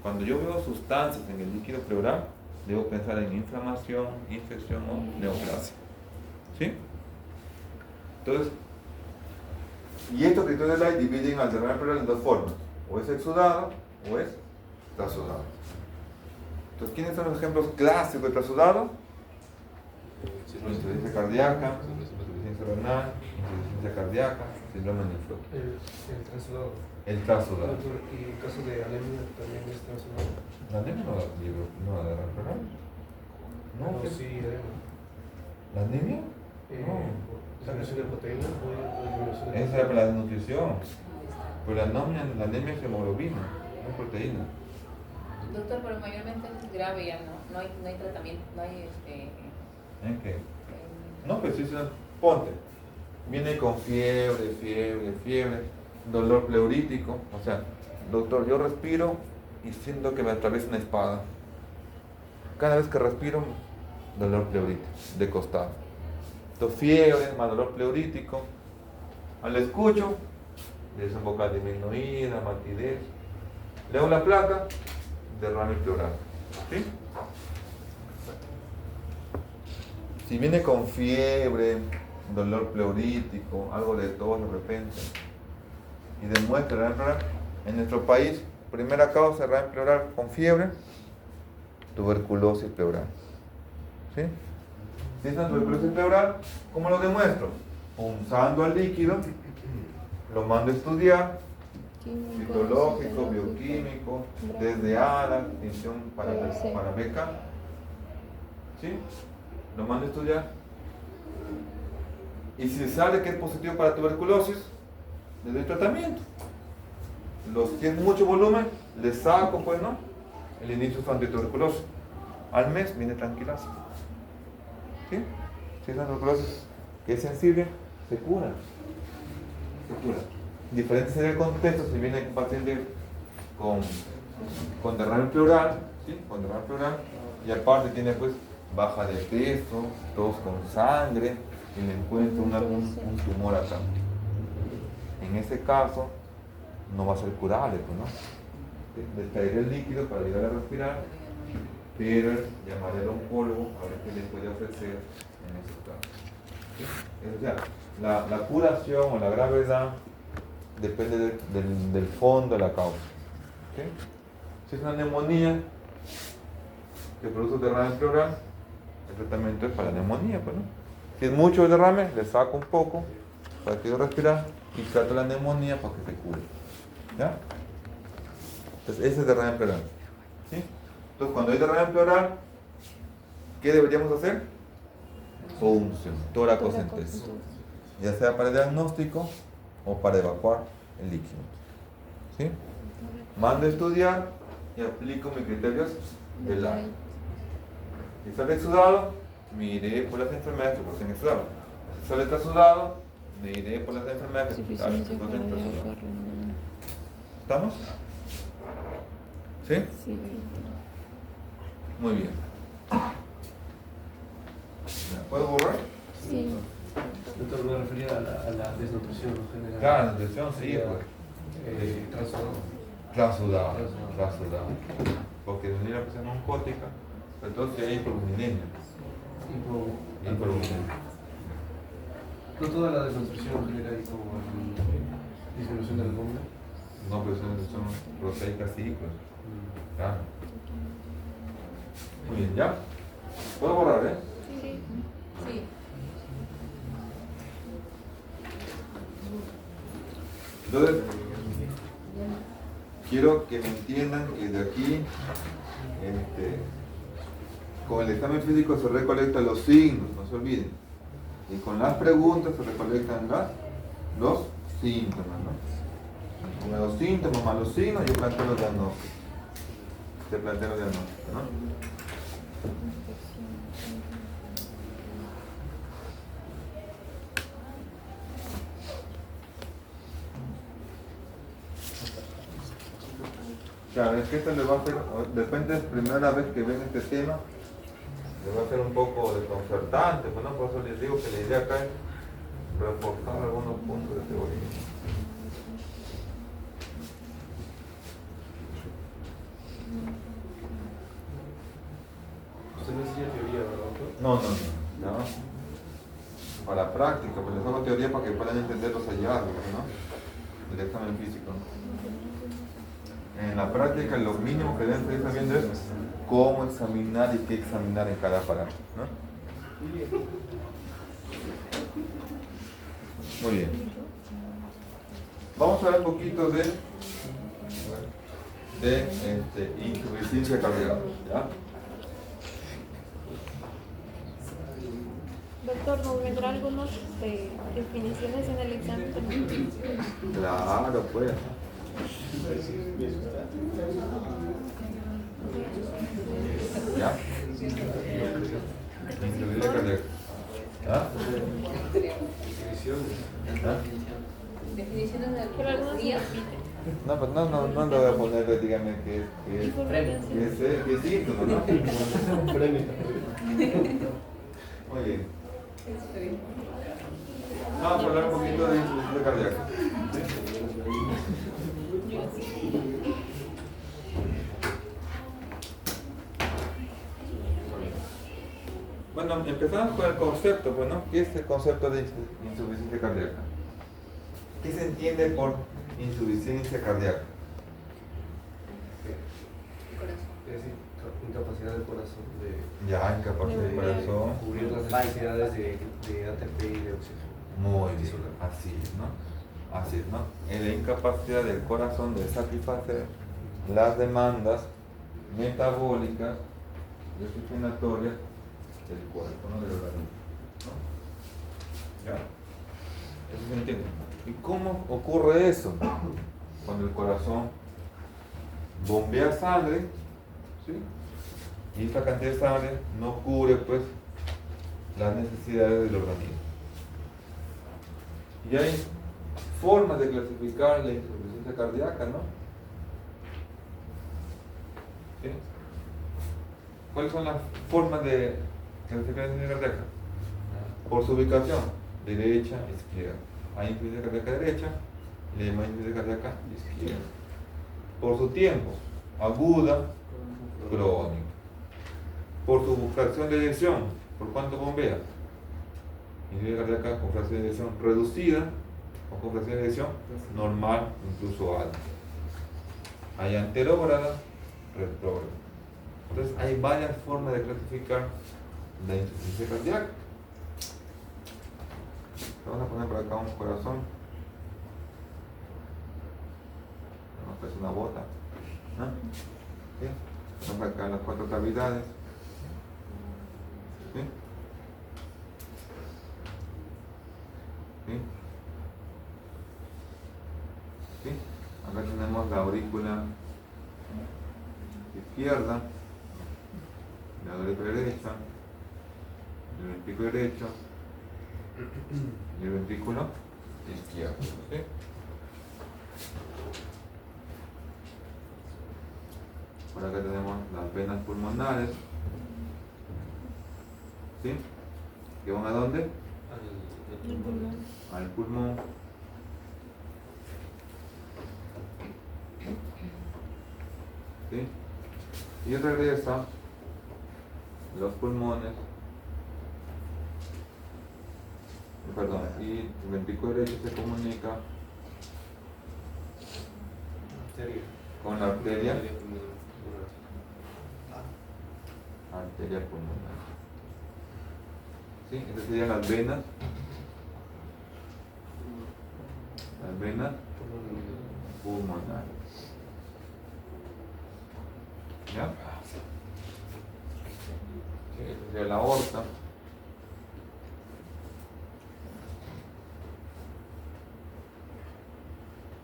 Cuando yo veo sustancias en el líquido pleural, debo pensar en inflamación, infección o neoplasia. ¿Sí? Entonces, y estos criterios de Light dividen al derrame pleural en 2 formas: o es exudado o es trasudado. Entonces, ¿quiénes son los ejemplos clásicos de trasudado? Insuficiencia cardíaca, insuficiencia renal, insuficiencia cardíaca, síndrome nefrótico. El trasudado. El trasudado. Doctor, y en caso de anemia también es trasudado. ¿La anemia no da derrame renal? No, No, ¿qué? sí, anemia. ¿La anemia? Disminución de proteínas, disminución de Esa es la desnutrición. Pero la anemia es hemoglobina, no es proteína. Doctor, pero mayormente es grave ya, no hay tratamiento, no hay ¿En qué? No, pues sí, ponte. Viene con fiebre, dolor pleurítico. O sea, doctor, yo respiro y siento que me atraviesa una espada. Cada vez que respiro, dolor pleurítico, de costado. Entonces, fiebre, más dolor pleurítico. Al escucho, desemboca disminuida, matidez. Le hago la placa, derrame pleural. ¿Sí? Si viene con fiebre, dolor pleurítico, algo de tos de repente, y demuestra derrame pleural, en nuestro país, primera causa de derrame pleural con fiebre, tuberculosis pleural. ¿Sí? Si es una tuberculosis pleural, ¿cómo lo demuestro? Punzando al líquido, lo mando a estudiar, citológico, bioquímico, desde ADA, tinción para beca. ¿Sí? Lo mando a estudiar. Y si sale que es positivo para tuberculosis, le doy tratamiento. Si es mucho volumen, le saco, pues, ¿no? El inicio es antituberculosis. Al mes viene tranquilazo. ¿Sí? Si es una tuberculosis que es sensible, se cura. Se cura. Diferente sería el contexto si viene un paciente con derrame pleural, ¿sí? Con derrame pleural, y aparte tiene pues baja de peso, tos con sangre, y le encuentra un tumor acá. En ese caso, no va a ser curable, pues, ¿no? Le extraeré el líquido para ayudar a respirar, pero llamaré al oncólogo a ver qué le puede ofrecer en ese caso. ¿Sí? O sea, la curación o la gravedad depende del fondo de la causa. ¿Sí? Si es una neumonía que produce derrame pleural, el tratamiento es para la neumonía, pues, ¿no? Si es mucho derrame, le saco un poco para que yo respirar y trato la neumonía para que se cure. ¿Ya? Entonces, ese es derrame pleural. ¿Sí? Entonces, cuando hay derrame pleural, ¿qué deberíamos hacer? Punción, toracocentesis. Ya sea para el diagnóstico o para evacuar el líquido. ¿Sí? Mando a estudiar y aplico mis criterios del área. Si sale exudado, me iré por las enfermedades que producen exudado. Si sale trasudado, me iré por las enfermedades que producen trasudado. ¿Estamos? ¿Sí? Sí. Muy bien. ¿Puedo borrar? Sí. Doctor, me refería a la desnutrición en general. Claro, nutrición, sí, Trasudado. trasudado. Porque de una presión oncótica, entonces hay hipovoluminemia. Hipovoluminemia. No toda la desnutrición genera disminución del volumen. No, pero son proteicas cíclicas. Claro. Muy bien, ¿ya? ¿Puedo borrar, Sí. Sí. Entonces, quiero que me entiendan que de aquí, con el examen físico se recolectan los signos, no se olviden. Y con las preguntas se recolectan los síntomas, ¿no? Con los síntomas más los signos, yo planteo los diagnósticos. Se plantean los diagnósticos, ¿no? Claro, es que esto les va a hacer, depende de la primera vez que ven este tema, les va a ser un poco desconcertante, pues, ¿no? Por eso les digo que la idea acá es reforzar algunos puntos de teoría. Usted no enseña teoría, ¿verdad, doctor? No. Para práctica, pues les hago teoría para que puedan entender los hallazgos, ¿no? El examen físico, ¿no? En la práctica, lo mínimo que deben estar sabiendo es cómo examinar y qué examinar en cada aparato, ¿no? Muy bien. Vamos a hablar un poquito de insuficiencia cardíaca. ¿Ya? Doctor, ¿nos vendrá algunas definiciones en el examen también? Claro, pues. ¿Ya? Insuficiencia cardíaca. ¿Ah? ¿Ah? Definiciones de Pero algunas se días. repiten. No, pues no le voy a poner, dígame, que es síntoma, ¿no? Muy bien. Vamos a hablar un poquito de insuficiencia cardíaca. Bueno, empezamos con el concepto, pues, ¿no? ¿Qué es el concepto de insuficiencia cardíaca? ¿Qué se entiende por insuficiencia cardíaca? Es decir, incapacidad del corazón de Ya, incapacidad del corazón. cubrir las necesidades de ATP y de oxígeno. Muy bien, así es, ¿no? Así es, ¿no? En la incapacidad del corazón de satisfacer las demandas metabólicas, respiratorias del cuerpo, ¿no? Del organismo, ¿no? ¿Ya? Eso se entiende. ¿Y cómo ocurre eso? Cuando el corazón bombea sangre, ¿sí? Y esta cantidad de sangre no cubre, pues, las necesidades del organismo. Y hay formas de clasificar la insuficiencia cardíaca, ¿no? ¿Sí? ¿Cuáles son las formas de clasificar la insuficiencia cardíaca? Por su ubicación, derecha, izquierda. Hay insuficiencia cardíaca derecha y hay insuficiencia cardíaca izquierda. Por su tiempo, aguda, crónica. Por su fracción de eyección, ¿por cuánto bombea? Insuficiencia cardíaca con fracción de eyección reducida o con fracción de eyección normal, incluso alta. Hay anterógrada, retrógrada. Entonces hay varias formas de clasificar la insuficiencia cardíaca. Vamos a poner por acá un corazón. Vamos a hacer una bota. ¿No? ¿Sí? Vamos a sacar las 4 cavidades. ¿Sí? ¿Sí? ¿Sí? Acá tenemos la aurícula izquierda, la aurícula derecha, el ventrículo derecho y el ventrículo izquierdo. ¿Sí? Por acá tenemos las venas pulmonares. ¿Sí? ¿Que van a dónde? Al pulmón. ¿Sí? Y regresa los pulmones, perdón, y el ventrículo derecho se comunica con la arteria pulmonar. ¿Sí? Estas serían las venas pulmonares. ¿Ya? Sí, esta sería la aorta.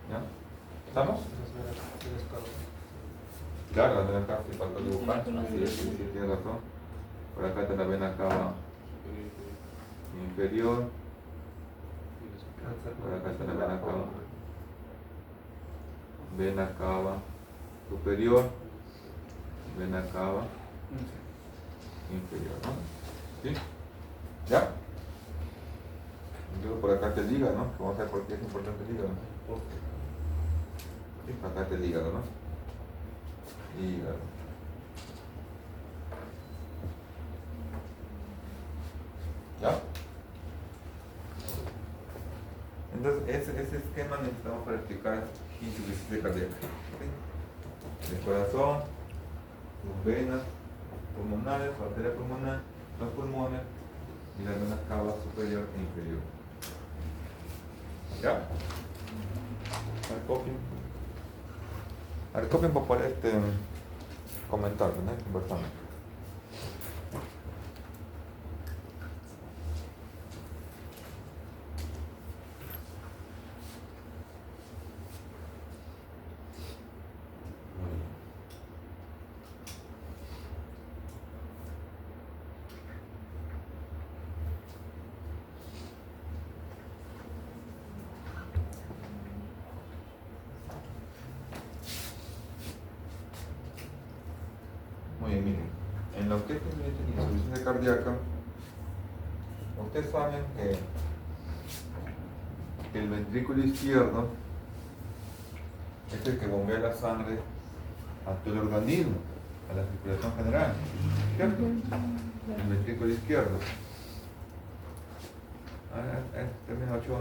¿Ya? ¿Estamos? Claro, la vena cava, si falta dibujar, así es, sí, sí, tienes razón. Por acá está la vena cava inferior, por acá está la vena cava superior, vena cava inferior, ¿no? ¿Sí? ¿Ya? Luego por acá está el hígado, ¿no? Vamos a ver por qué es importante el hígado. Sí, por acá está el hígado, ¿no? Hígado. ¿Ya? Entonces, ese esquema necesitamos para explicar insuficiencia cardíaca. ¿Sí? El corazón, sus venas pulmonares, la arteria pulmonar, los pulmones y las venas cava superior e inferior. ¿Ya? A ver, copien para poder comentar, ¿no? Conversando. Muy bien, miren, en lo que es insuficiencia cardíaca, ustedes saben que el ventrículo izquierdo es el que bombea la sangre a todo el organismo, a la circulación general, ¿cierto? El ventrículo izquierdo. Termina 8,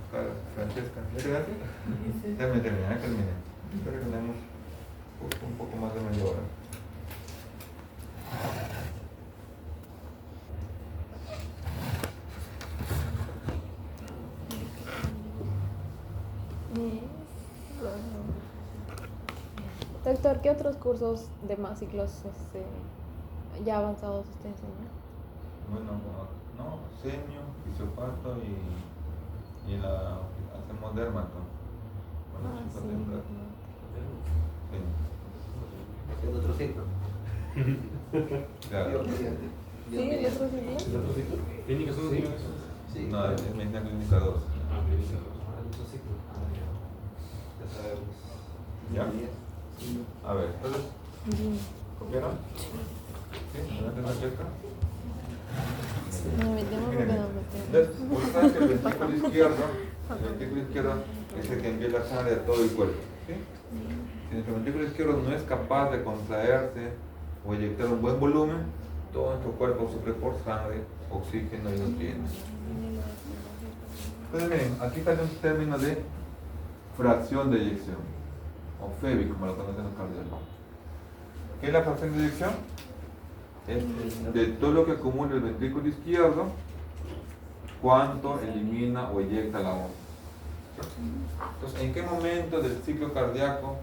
acá Francesca, ¿ya quedaste? Termina. Espero que tenemos un poco más de media hora. Doctor, ¿qué otros cursos de más ciclos ya avanzados usted enseña? Bueno, no, senio, fisiopato y hacemos dermato. Bueno, Sí. ¿Es otro ciclo? Claro. ¿Sí? ¿El otro ciclo? ¿Es otro ciclo? ¿Clínica solo Sí. tiene eso? Sí. No, es medicina clínica 2. Ah, clínica 2. Ah, el otro ciclo. Ya sabemos. ¿Ya? Sí. A ver, entonces, Bien. ¿copiaron? ¿Sí? ¿Adelante, Francesca? Nos metemos porque Miren, nos metemos. entonces, ustedes saben que el ventrículo izquierdo es el que envía la sangre a todo el cuerpo. ¿Sí? Si nuestro ventrículo izquierdo no es capaz de contraerse o eyectar un buen volumen, todo nuestro cuerpo sufre por sangre, oxígeno y nutrientes. Entonces miren, aquí sale un término de fracción de eyección, o FEBI como lo conocen los cardiólogos. ¿Qué es la fracción de eyección? Es de todo lo que acumula el ventrículo izquierdo, cuánto elimina o eyecta la aorta. Entonces, ¿en qué momento del ciclo cardíaco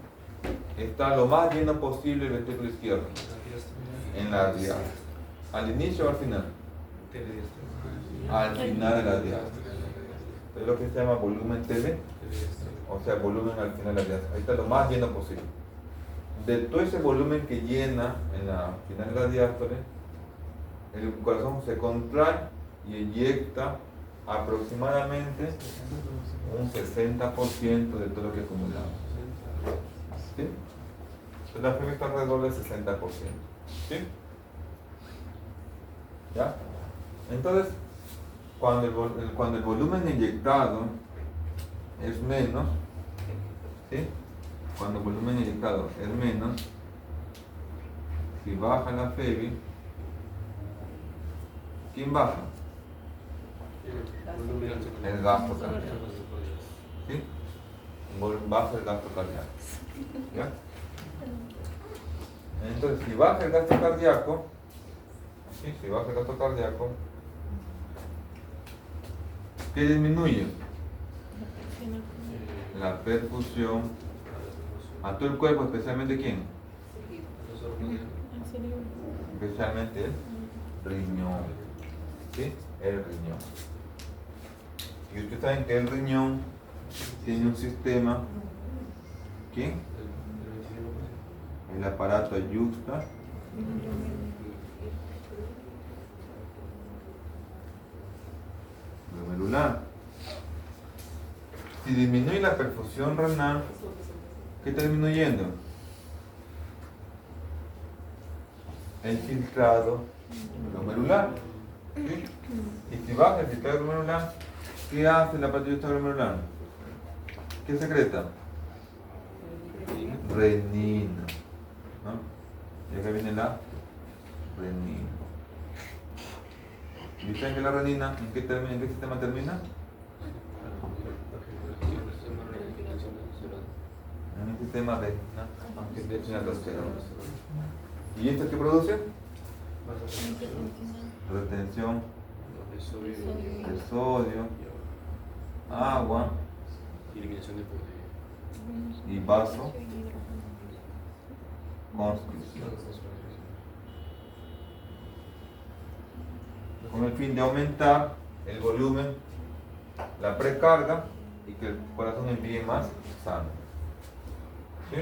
está lo más lleno posible el ventrículo izquierdo? En la diástole. ¿Al inicio o al final? Al final de la diástole. Es lo que se llama volumen TV, o sea, volumen al final de la diástole. Ahí está lo más lleno posible. De todo ese volumen que llena en la final de la diástole, el corazón se contrae y eyecta aproximadamente un 60% de todo lo que acumulamos. ¿Sí? Entonces la FEBI está alrededor del 60%. ¿Sí? ¿Ya? Entonces, cuando el volumen inyectado es menos, ¿sí? Cuando el volumen inyectado es menos, si baja la FEBI, ¿quién baja? El gasto cardíaco. ¿Sí? Baja el gasto cardíaco. ¿Ya? Entonces, si baja el gasto cardíaco, ¿sí? Si baja el gasto cardíaco, ¿qué disminuye? La perfusión a todo el cuerpo, especialmente ¿quién? Especialmente el riñón. ¿Sí? El riñón. Y ustedes saben que el riñón tiene un sistema, ¿qué? El aparato yuxta glomerular. Si disminuye la perfusión renal, ¿qué está disminuyendo? El filtrado glomerular. ¿Sí? Y si baja el filtrado glomerular, ¿qué hace el aparato yuxta glomerular? ¿Qué secreta? Renina. ¿No? Y acá viene la renina. ¿Y saben que la renina en qué sistema termina? En el sistema renina, aunque tiene aldosterona. ¿Y esto qué produce? Retención de sodio, agua Eliminación de y vasoconstricción. Con el fin de aumentar el volumen, la precarga y que el corazón envíe más sangre. ¿Sí?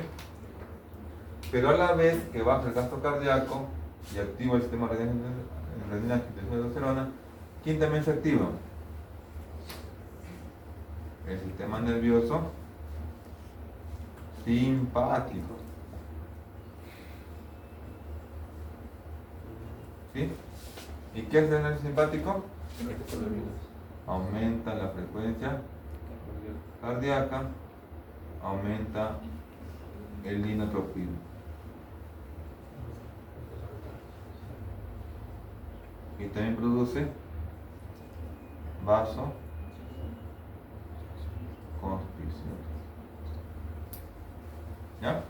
Pero a la vez que baja el gasto cardíaco y activa el sistema renina angiotensina, ¿quién también se activa? El sistema nervioso simpático. ¿Sí? ¿Y qué hace el nervio simpático? Aumenta la frecuencia cardíaca, aumenta el inotropino. Y también produce vasoconstricción. ¿Ya?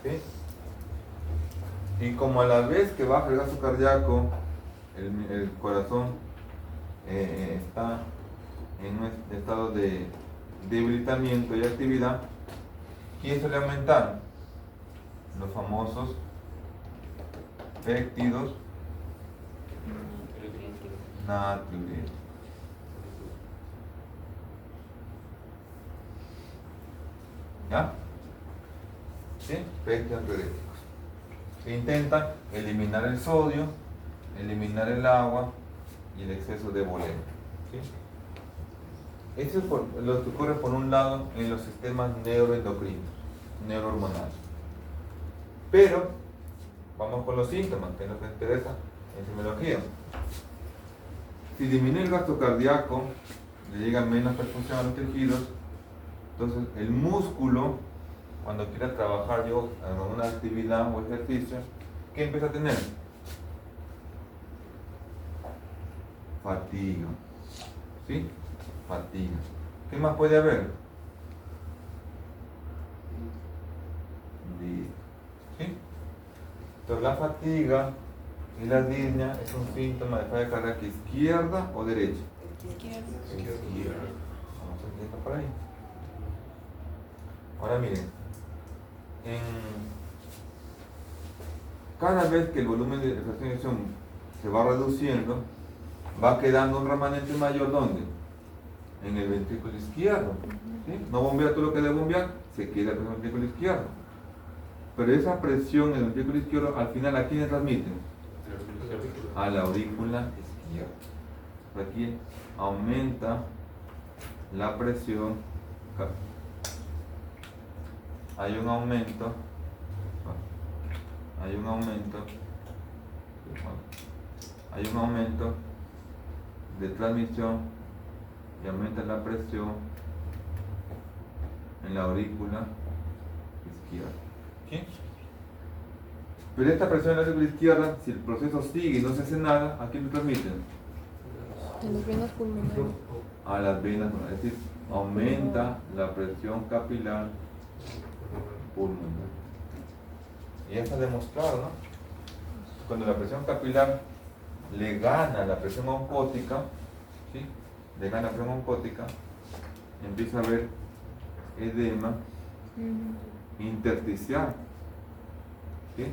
¿Sí? Y como a la vez que baja el gasto cardíaco, el corazón está en un estado de debilitamiento y actividad, ¿quién suele aumentar? Los famosos péptidos natriuréticos. ¿Ya? ¿Sí? Péptidos natriuréticos. Se intenta eliminar el sodio, eliminar el agua y el exceso de boleno. ¿Sí? Eso es lo que ocurre por un lado en los sistemas neuroendocrinos, neurohormonales. Pero vamos con los síntomas, que es lo que nos interesa en semiología. Si disminuye el gasto cardíaco, le llega menos perfusión a los tejidos, entonces el músculo, cuando quiera trabajar en una actividad o ejercicio, ¿qué empieza a tener? Fatiga. ¿Sí? Fatiga. ¿Qué más puede haber? ¿Sí? Entonces la fatiga y la disnea es un síntoma de falla cardíaca izquierda o derecha. Izquierda. Vamos a empezar por ahí. Ahora miren, cada vez que el volumen de fracción se va reduciendo, va quedando un remanente mayor, ¿dónde? En el ventrículo izquierdo. ¿Sí? No bombea todo lo que debe bombear, se queda en el ventrículo izquierdo. Pero esa presión en el ventrículo izquierdo, al final, ¿a quién le transmite? A la aurícula izquierda. Aquí aumenta la presión. Hay un aumento de transmisión y aumenta la presión en la aurícula izquierda. ¿Sí? Pero esta presión en la aurícula izquierda, si el proceso sigue y no se hace nada, ¿a quién le transmiten? En las venas pulmonares. A las venas, es decir, aumenta la presión capilar pulmonar. Y ya está demostrado, ¿no? Cuando la presión capilar le gana la presión oncótica, ¿sí? Le gana la presión oncótica, empieza a haber edema intersticial, ¿sí?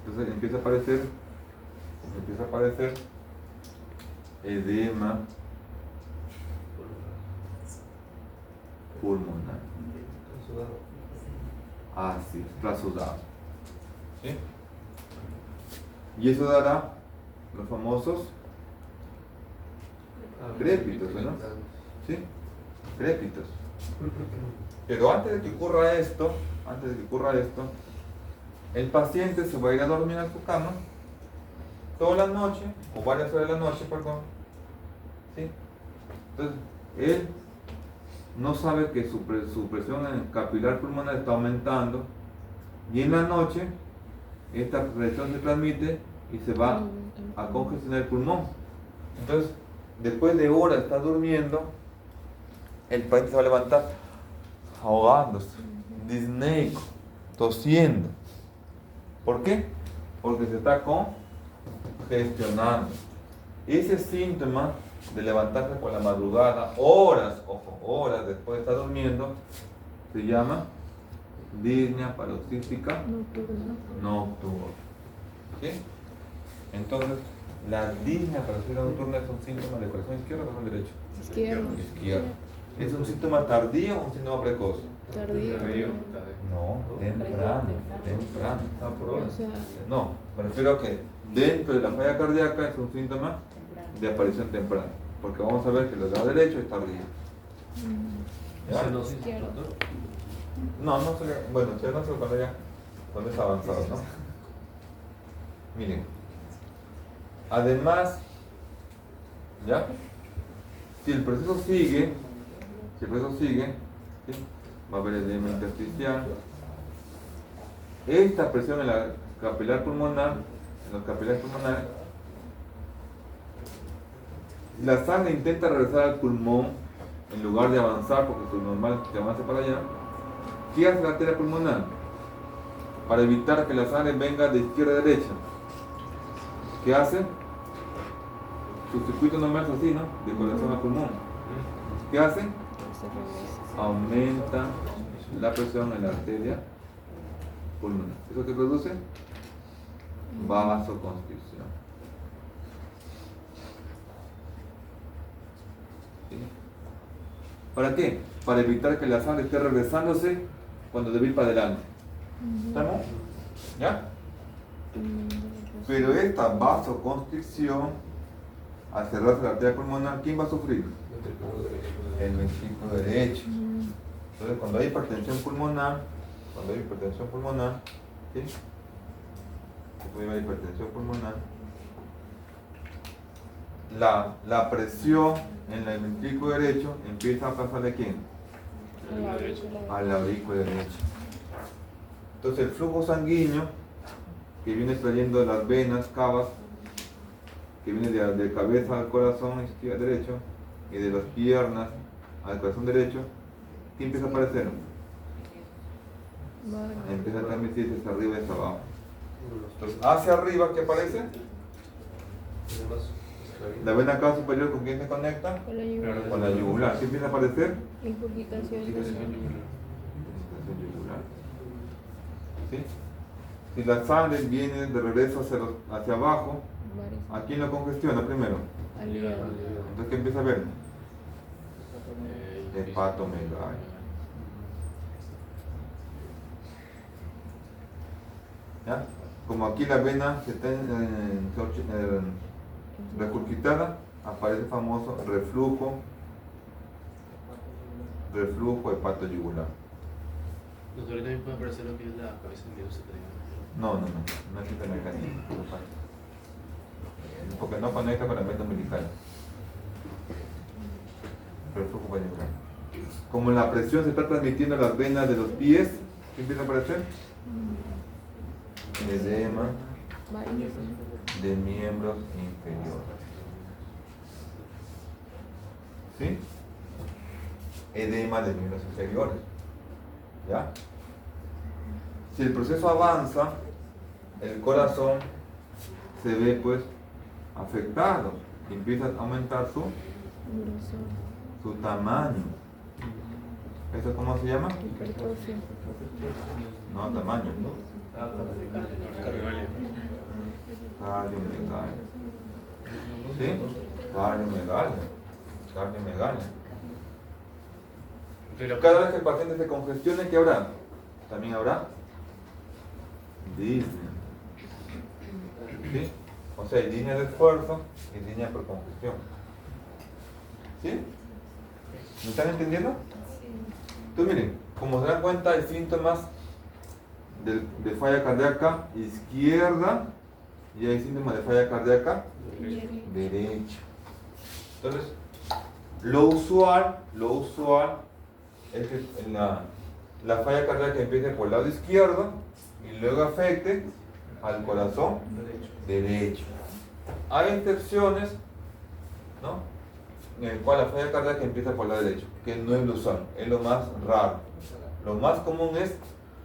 Entonces empieza a aparecer edema pulmonar. Así, trasudado. ¿Sí? Y eso dará los famosos crépitos, ¿no? ¿Sí? Crépitos. Pero antes de que ocurra esto, el paciente se va a ir a dormir a su cama toda la noche, o varias horas de la noche, perdón. ¿Sí? Entonces, él no sabe que su presión capilar pulmonar está aumentando, y en la noche esta presión se transmite y se va a congestionar el pulmón. Entonces, después de horas de estar durmiendo, el paciente se va a levantar ahogándose, disneico, tosiendo. ¿Por qué? Porque se está congestionando. Ese síntoma de levantarse por la madrugada, horas, ojo, horas después de estar durmiendo, se llama disnea paroxística Nocturno. nocturna. ¿Sí? Entonces, la disnea paroxística nocturna es un síntoma de corazón izquierdo o corazón derecho. Izquierdo. Izquierdo. ¿Es un síntoma tardío o un síntoma precoz? Tardío. No, temprano. Ah, por hora. O sea, No, me refiero a que dentro de la falla cardíaca es un síntoma de aparición temprana. Porque vamos a ver que el lado derecho es tardío. ¿Ya? Cianosis, Izquierdo. doctor. No, no sería. Bueno, ya no sé cuando es avanzado, ¿no? Miren. Además, ¿ya? Si el proceso sigue, ¿sí? Va a haber edema intersticial. Esta presión en la capilar pulmonar, en los capilares pulmonares, la sangre intenta regresar al pulmón en lugar de avanzar, porque es normal que avance para allá. ¿Qué hace la arteria pulmonar? Para evitar que la sangre venga de izquierda a derecha. ¿Qué hace? Su circuito normal es así, ¿no? De corazón a pulmón. ¿Qué hace? se regresa. Aumenta la presión en la arteria pulmonar. ¿Eso qué produce? Vasoconstricción. ¿Sí? ¿Para qué? Para evitar que la sangre esté regresándose cuando debe ir para adelante. ¿Estamos? ¿Ya? Pero esta vasoconstricción, al cerrarse la arteria pulmonar, ¿quién va a sufrir? El ventrículo derecho. Entonces, cuando hay hipertensión pulmonar, ¿sí? Cuando hay hipertensión pulmonar, la presión en el ventrículo derecho empieza a pasar ¿a quién? A la aurícula derecha. Entonces, el flujo sanguíneo que viene saliendo de las venas, cavas, que viene de cabeza al corazón izquierdo derecho y de las piernas al corazón derecho, ¿qué empieza a aparecer? Empieza a transmitirse hacia arriba y hacia abajo. Entonces, hacia arriba, ¿qué aparece? La vena cava superior, ¿con quién se conecta? Con la yugular. Con la yugular. ¿Qué empieza a aparecer? Inculcación. Yugular. ¿Sí? Si la sangre viene de regreso hacia abajo, ¿a quién lo congestiona primero? Al hígado. Entonces, ¿qué empieza a ver? Hepatomegalia. ¿Ya? Como aquí la vena se está recurquitada, aparece el famoso reflujo hepatoyugular. Doctor, también puede aparecer lo que es la cabeza en medio central. No es hipermecanismo. Porque no conecta con la vena umbilical. Reflujo hepatoyugular. Como la presión se está transmitiendo a las venas de los pies, ¿qué empieza a aparecer? Edema de miembros inferiores. ¿Sí? Edema de miembros inferiores. ¿Ya? Si el proceso avanza, el corazón se ve pues afectado y empieza a aumentar su tamaño. ¿Eso cómo se llama? Hipertrofia. No, tamaño. Cardiomegalia. ¿Sí? Cardiomegalia. Cada vez que el paciente se congestione, ¿qué habrá? También habrá disnea. ¿Sí? O sea, hay disnea de esfuerzo y disnea por congestión. ¿Sí? ¿Me están entendiendo? Entonces miren, como se dan cuenta, hay síntomas de falla cardíaca izquierda y hay síntomas de falla cardíaca derecha. Entonces, lo usual es que la falla cardíaca empiece por el lado izquierdo y luego afecte al corazón derecho. Hay excepciones, ¿no?, en el cual la falla cardíaca empieza por el lado derecho, que no es lo usual, es lo más raro. Lo más común es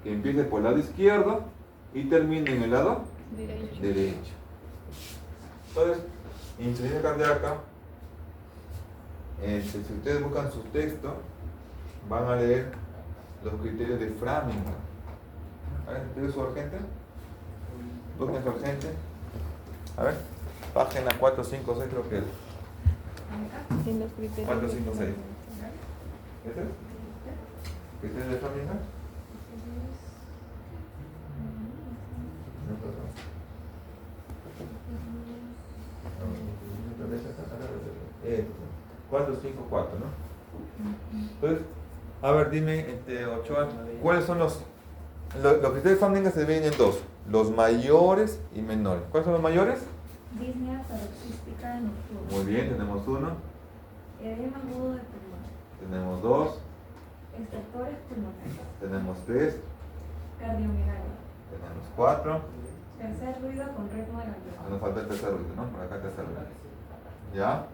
que empiece por el lado izquierdo y termine en el lado derecho. Entonces, insuficiencia cardíaca Si ustedes buscan su texto, van a leer los criterios de Framingham. A ver, ¿tienes su urgente? Busquen su urgente. A ver, página 4, 5, 6 creo que es. En los criterios. 4, 5, 6. ¿Ese es? ¿Criterios de Framingham? Esto. 4, 5, 4, ¿no? Entonces, a ver, dime, Ochoa, ¿cuáles son los criterios de Framingham? Se dividen en dos: los mayores y menores. ¿Cuáles son los mayores? Disnea paroxística nocturna. Muy bien, tenemos uno, Edema agudo de pulmón. tenemos dos, Estertores pulmonares. tenemos tres, Cardiomegalia. tenemos cuatro. Tercer ruido con ritmo de la Nos falta el tercer ruido, ¿no? Por acá el tercer ruido. ¿Ya?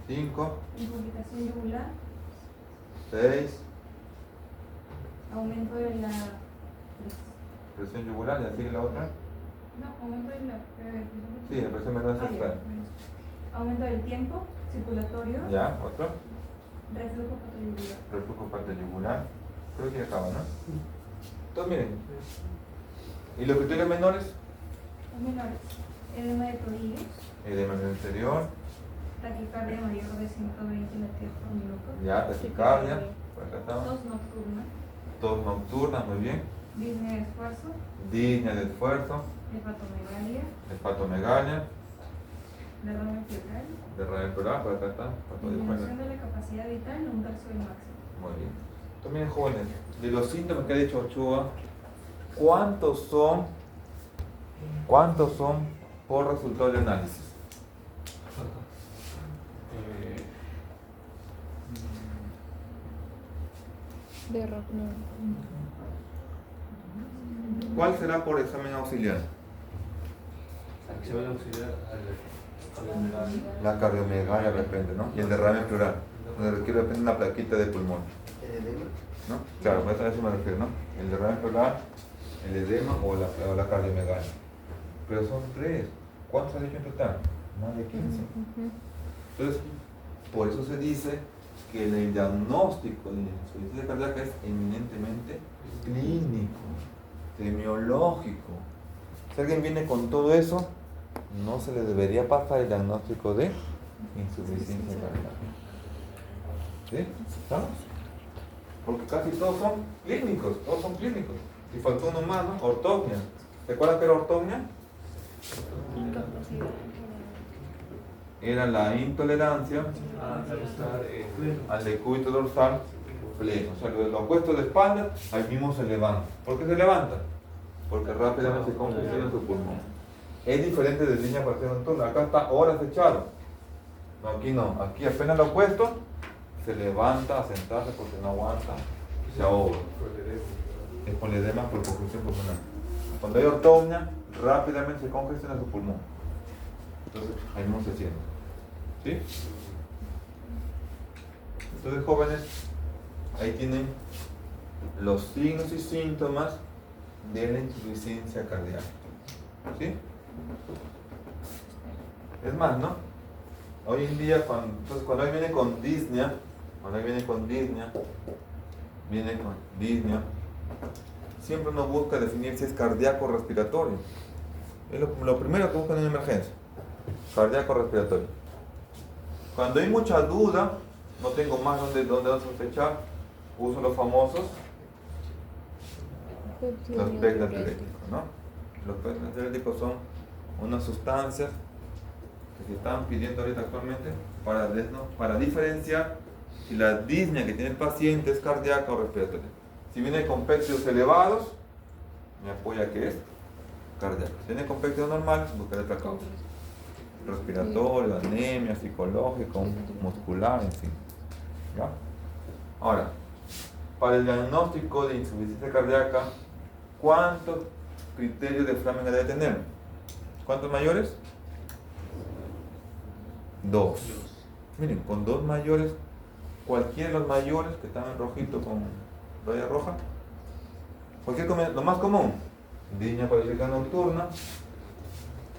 5, Incomunicación yugular. 6, Aumento de la presión yugular, ya sigue la otra. No, aumento de la Sí, la presión menor Ah, sexual. ya. Aumento del tiempo circulatorio. ¿Ya? ¿Otro? Reflujo patológico. Reflujo patollar. Creo que ya acaba, ¿no? Entonces, miren. ¿Y los criterios menores? Los menores. Edema de tobillos. Edema en el interior. Taquicardia mayor de 120 latidos por minuto. Ya, taquicardia. Por acá estamos. Tos nocturna. Tos nocturna, muy bien. Disnea de esfuerzo. Disnea de esfuerzo. Hepatomegalia. Hepatomegalia. Derrame pleural. Derrame pleural, por acá está. Disminución de la capacidad vital un tercio del máximo. Muy bien. También, jóvenes, de los síntomas que ha dicho Ochoa, ¿cuántos son por resultado de análisis? De rock, no. ¿Cuál será por examen auxiliar? Acción auxiliar al La cardiomegalia de repente, ¿no? Y el derrame pleural, donde requiere de repente una plaquita de pulmón, ¿no? Claro, pues a eso me refiero, ¿no? El derrame pleural, el edema o la cardiomegalia. Pero son tres. ¿Cuántos has dicho en total? Más de 15. Entonces, por eso se dice que el diagnóstico de insuficiencia cardíaca es eminentemente clínico, semiológico. Si alguien viene con todo eso, no se le debería pasar el diagnóstico de insuficiencia cardíaca. ¿Sí? ¿Estamos? Porque casi todos son clínicos, todos son clínicos. Si faltó uno más, ¿no? Ortognia. ¿Recuerdan qué era ortognia? Era la intolerancia al decúbito dorsal pleno. O sea, los puestos de espalda, ahí mismo se levanta. ¿Por qué se levanta? Porque rápidamente se congestiona su pulmón. Es diferente de línea parcial nocturna. Acá está horas echado. No, aquí no. Aquí apenas lo puesto, se levanta a sentarse porque no aguanta, se ahoga. Es por edema por congestión pulmonar. Cuando hay ortognia, rápidamente se congestiona su pulmón. Entonces, ahí mismo se siente. ¿Sí? Entonces, jóvenes, ahí tienen los signos y síntomas de la insuficiencia cardíaca. ¿Sí? Es más, ¿no? Hoy en día, cuando alguien viene con disnea, siempre uno busca definir si es cardíaco o respiratorio. Es lo primero que buscan en emergencia. Cardíaco o respiratorio. Cuando hay mucha duda, no tengo más donde sospechar, uso los famosos los PEC natriuréticos, ¿no? Los PEC natriuréticos son unas sustancias que se están pidiendo ahorita actualmente para diferenciar si la disnea que tiene el paciente es cardíaca o respiratoria. Si viene con péptidos elevados, me apoya que es cardíaco. Si viene con péptidos normales, buscaré otra causa. Respiratorio, anemia, psicológico, muscular, en fin. ¿Ya? Ahora, para el diagnóstico de insuficiencia cardíaca, ¿cuántos criterios de Framingham debe tener? ¿Cuántos mayores? 2. Miren, con 2 mayores, cualquiera de los mayores que están en rojito con raya roja, lo más común, disnea paralítica nocturna,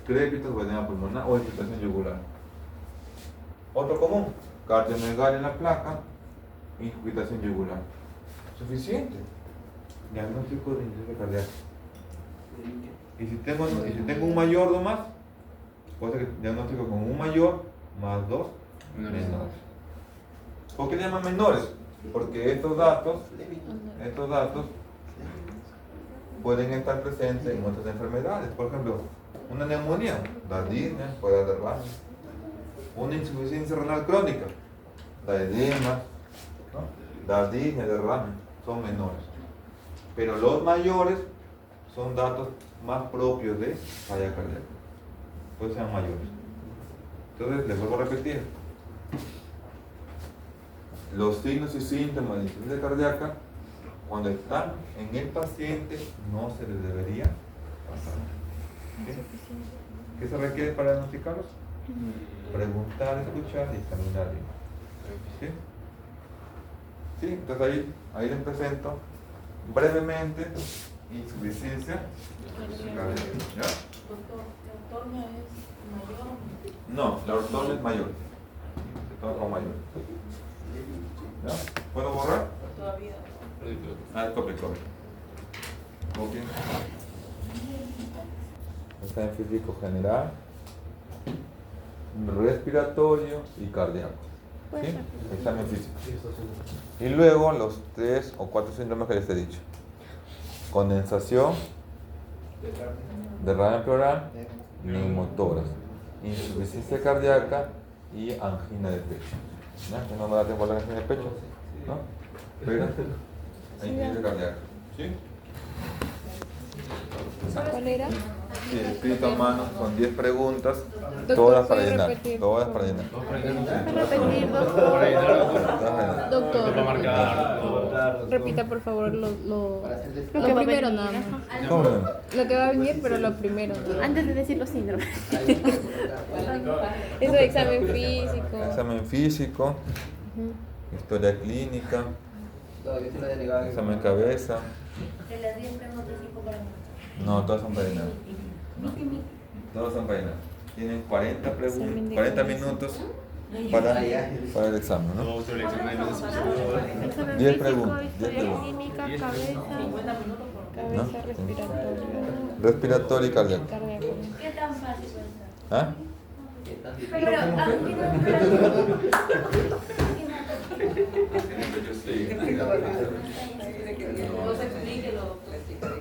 crépitos o edema pulmonar o infiltración yugular. Otro común, cardiomegalia en la placa, incubitación yugular. Suficiente. Diagnóstico de insuficiencia cardíaca. Y si tengo un mayor o más, puedo hacer diagnóstico con un mayor más dos menores. ¿Por qué le llaman menores? Porque estos datos pueden estar presentes en otras enfermedades. Por ejemplo, una neumonía, da disnea, puede dar derrame. Una insuficiencia renal crónica, da edema, ¿no? Da disnea, derrame, son menores. Pero los mayores son datos más propios de falla cardíaca. Pues sean mayores. Entonces, les vuelvo a repetir. Los signos y síntomas de insuficiencia cardíaca, cuando están en el paciente, no se les debería pasar. ¿Sí? ¿Qué se requiere para diagnosticarlos? Preguntar, escuchar y examinar bien. ¿Sí? ¿Sí? Entonces ahí les presento brevemente insuficiencia cardíaca. ¿Ya? ¿La ortoña es mayor? No, la ortoña es mayor. O mayor. ¿Ya? ¿Puedo borrar? Todavía. Copy. Ok. Está en físico general, respiratorio y cardíaco. ¿Sí? Examen físico. Y luego los 3 o 4 síntomas que les he dicho. Condensación, derrame pleural, neumotórax, insuficiencia cardíaca y angina de pecho. ¿No? Que no me da tiempo a la angina de pecho, ¿no? Pero insuficiencia cardíaca. ¿Sí? ¿Cuál era? Sí, escrito a mano, son 10 preguntas, Doctor, todas para ¿puede llenar. repetir? Todas para llenar. Repetir, doctor. Doctor, repita por favor lo que va a primero venir, nada más. ¿Cómo no? Lo que va a venir, pero lo primero. ¿No? Antes de decir los síndromes. Eso de examen físico. Examen físico, Ujú. historia clínica, examen cabeza. De las 10 preguntas, 5 para mí. No, todas son para llenar. Todas son para llenar. Tienen 40 Examen de 40 cabeza. minutos para el examen, ¿no? Examen 10 físico, preguntas, 10 historia preguntas. clínica, cabeza, Cabeza, ¿No? respiratorio, Respiratorio y cardíaco. cardíaco. ¿Qué tan fácil puede ser? ¿Ah?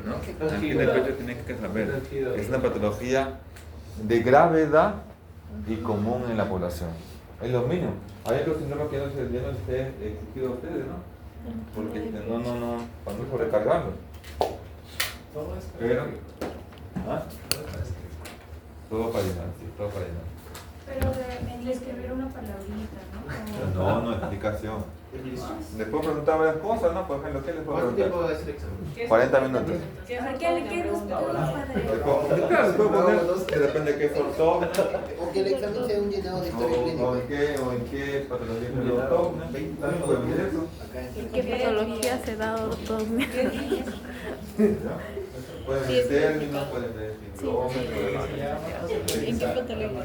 ¿No? Angina de pecho tienen que saber. Es una patología de gravedad y común en la población. Es lo mínimo. Hay otros síndromes que ya no se les he exigido a ustedes, ¿no? Porque para no sobrecargarlos. Pero, ¿ah? Todo para llenar, sí, todo para llenar. Pero de escribir una palabrita, ¿no? No, explicación. Les puedo preguntar varias cosas, ¿no? Por ejemplo, ¿qué les puedo ¿Cuánto tiempo preguntar? va a ser el examen? 40 minutos. ¿Qué nos Les puedo poner, que depende de qué sortó, O que el examen sea un llenado de historia clínica. o en qué patología se lo toma. También pueden ver eso. Acá en ¿Qué patología se da, doctor? ¿Ya? Pueden ver términos, pueden ver síndromes. ¿En qué patología?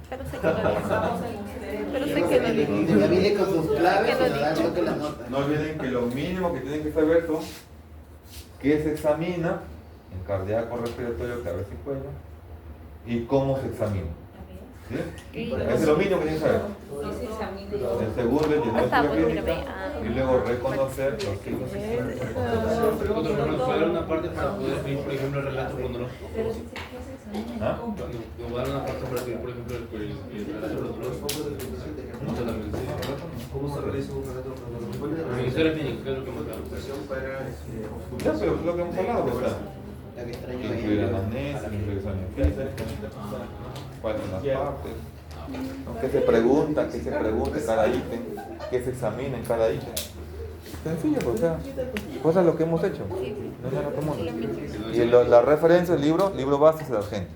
Pero sé que lo dijo. Pero sé que lo dijo. Ya viene con sus claves ¿Qué y lo nos da el dijo? toque la nota. No olviden que lo mínimo que tienen que saber son qué se examina en cardíaco, respiratorio, cabeza y cuello y cómo se examina. ¿Sí? Eso es lo mínimo que tienen que saber. ¿Qué se examina? El segundo es llenar Está, la pues, clínica mírame. y luego reconocer los signos y síntomas. Doctor, ¿nos puede dar una parte para poder escribir, por ejemplo, el relato cronológico? ¿Ah? ¿Nos va a dar una parte para escribir, por ejemplo, el relato cronológico? No solamente. ¿Cómo se realiza un relato cronológico? En historia clínica, ¿qué es lo que hemos dado? Ya, pero es lo que hemos hablado, ¿verdad? La que extraño Incluir ahí. anamnesis, incluir examen físico, cuáles son las partes, ¿no? ¿Qué se pregunta cada ítem? ¿Qué se examina en cada ítem? Sencillo, pues, o sea, cosas lo que hemos hecho, no es nada común. Y la referencia del libro base es el argento.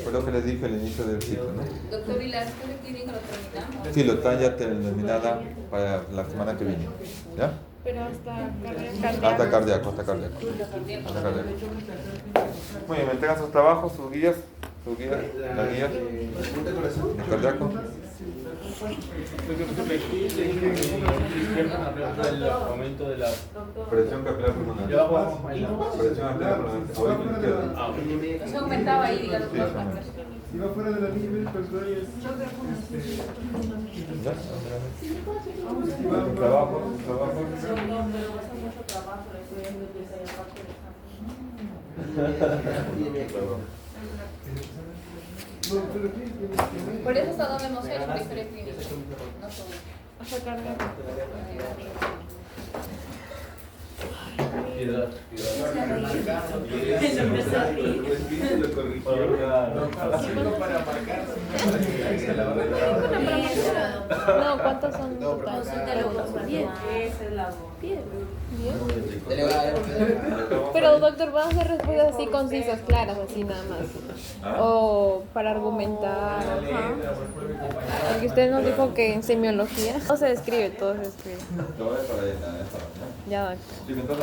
Fue lo que les dije al inicio del ciclo, ¿no? Doctor, ¿y la historia clínica lo terminamos? Sí, lo están ya terminada para la semana que viene, ¿ya? Pero hasta Hasta cardíaco. Muy bien, me entregan sus trabajos, sus guías, la guía de cardíaco. el aumento de la Presión capilar pulmonar. ya abajo. Presión capilar pulmonar. Ahorita izquierda. Ah, ok. Se aumentaba ahí, digamos, Sí, más sí. la presión. Si va fuera de la línea médica, el suelo es. Trabajo, trabajo. Por eso hasta donde hemos hecho la historia clínica. No solo. Piedad, No, ¿cuántos son en total? Pero doctor, ¿vas a hacer respuestas así concisas, claras, así nada más? O para argumentar, ajá. Porque usted nos dijo que en semiología no se describe, todo se escribe. Todo es para esta, Ya, doctor. Sí, entonces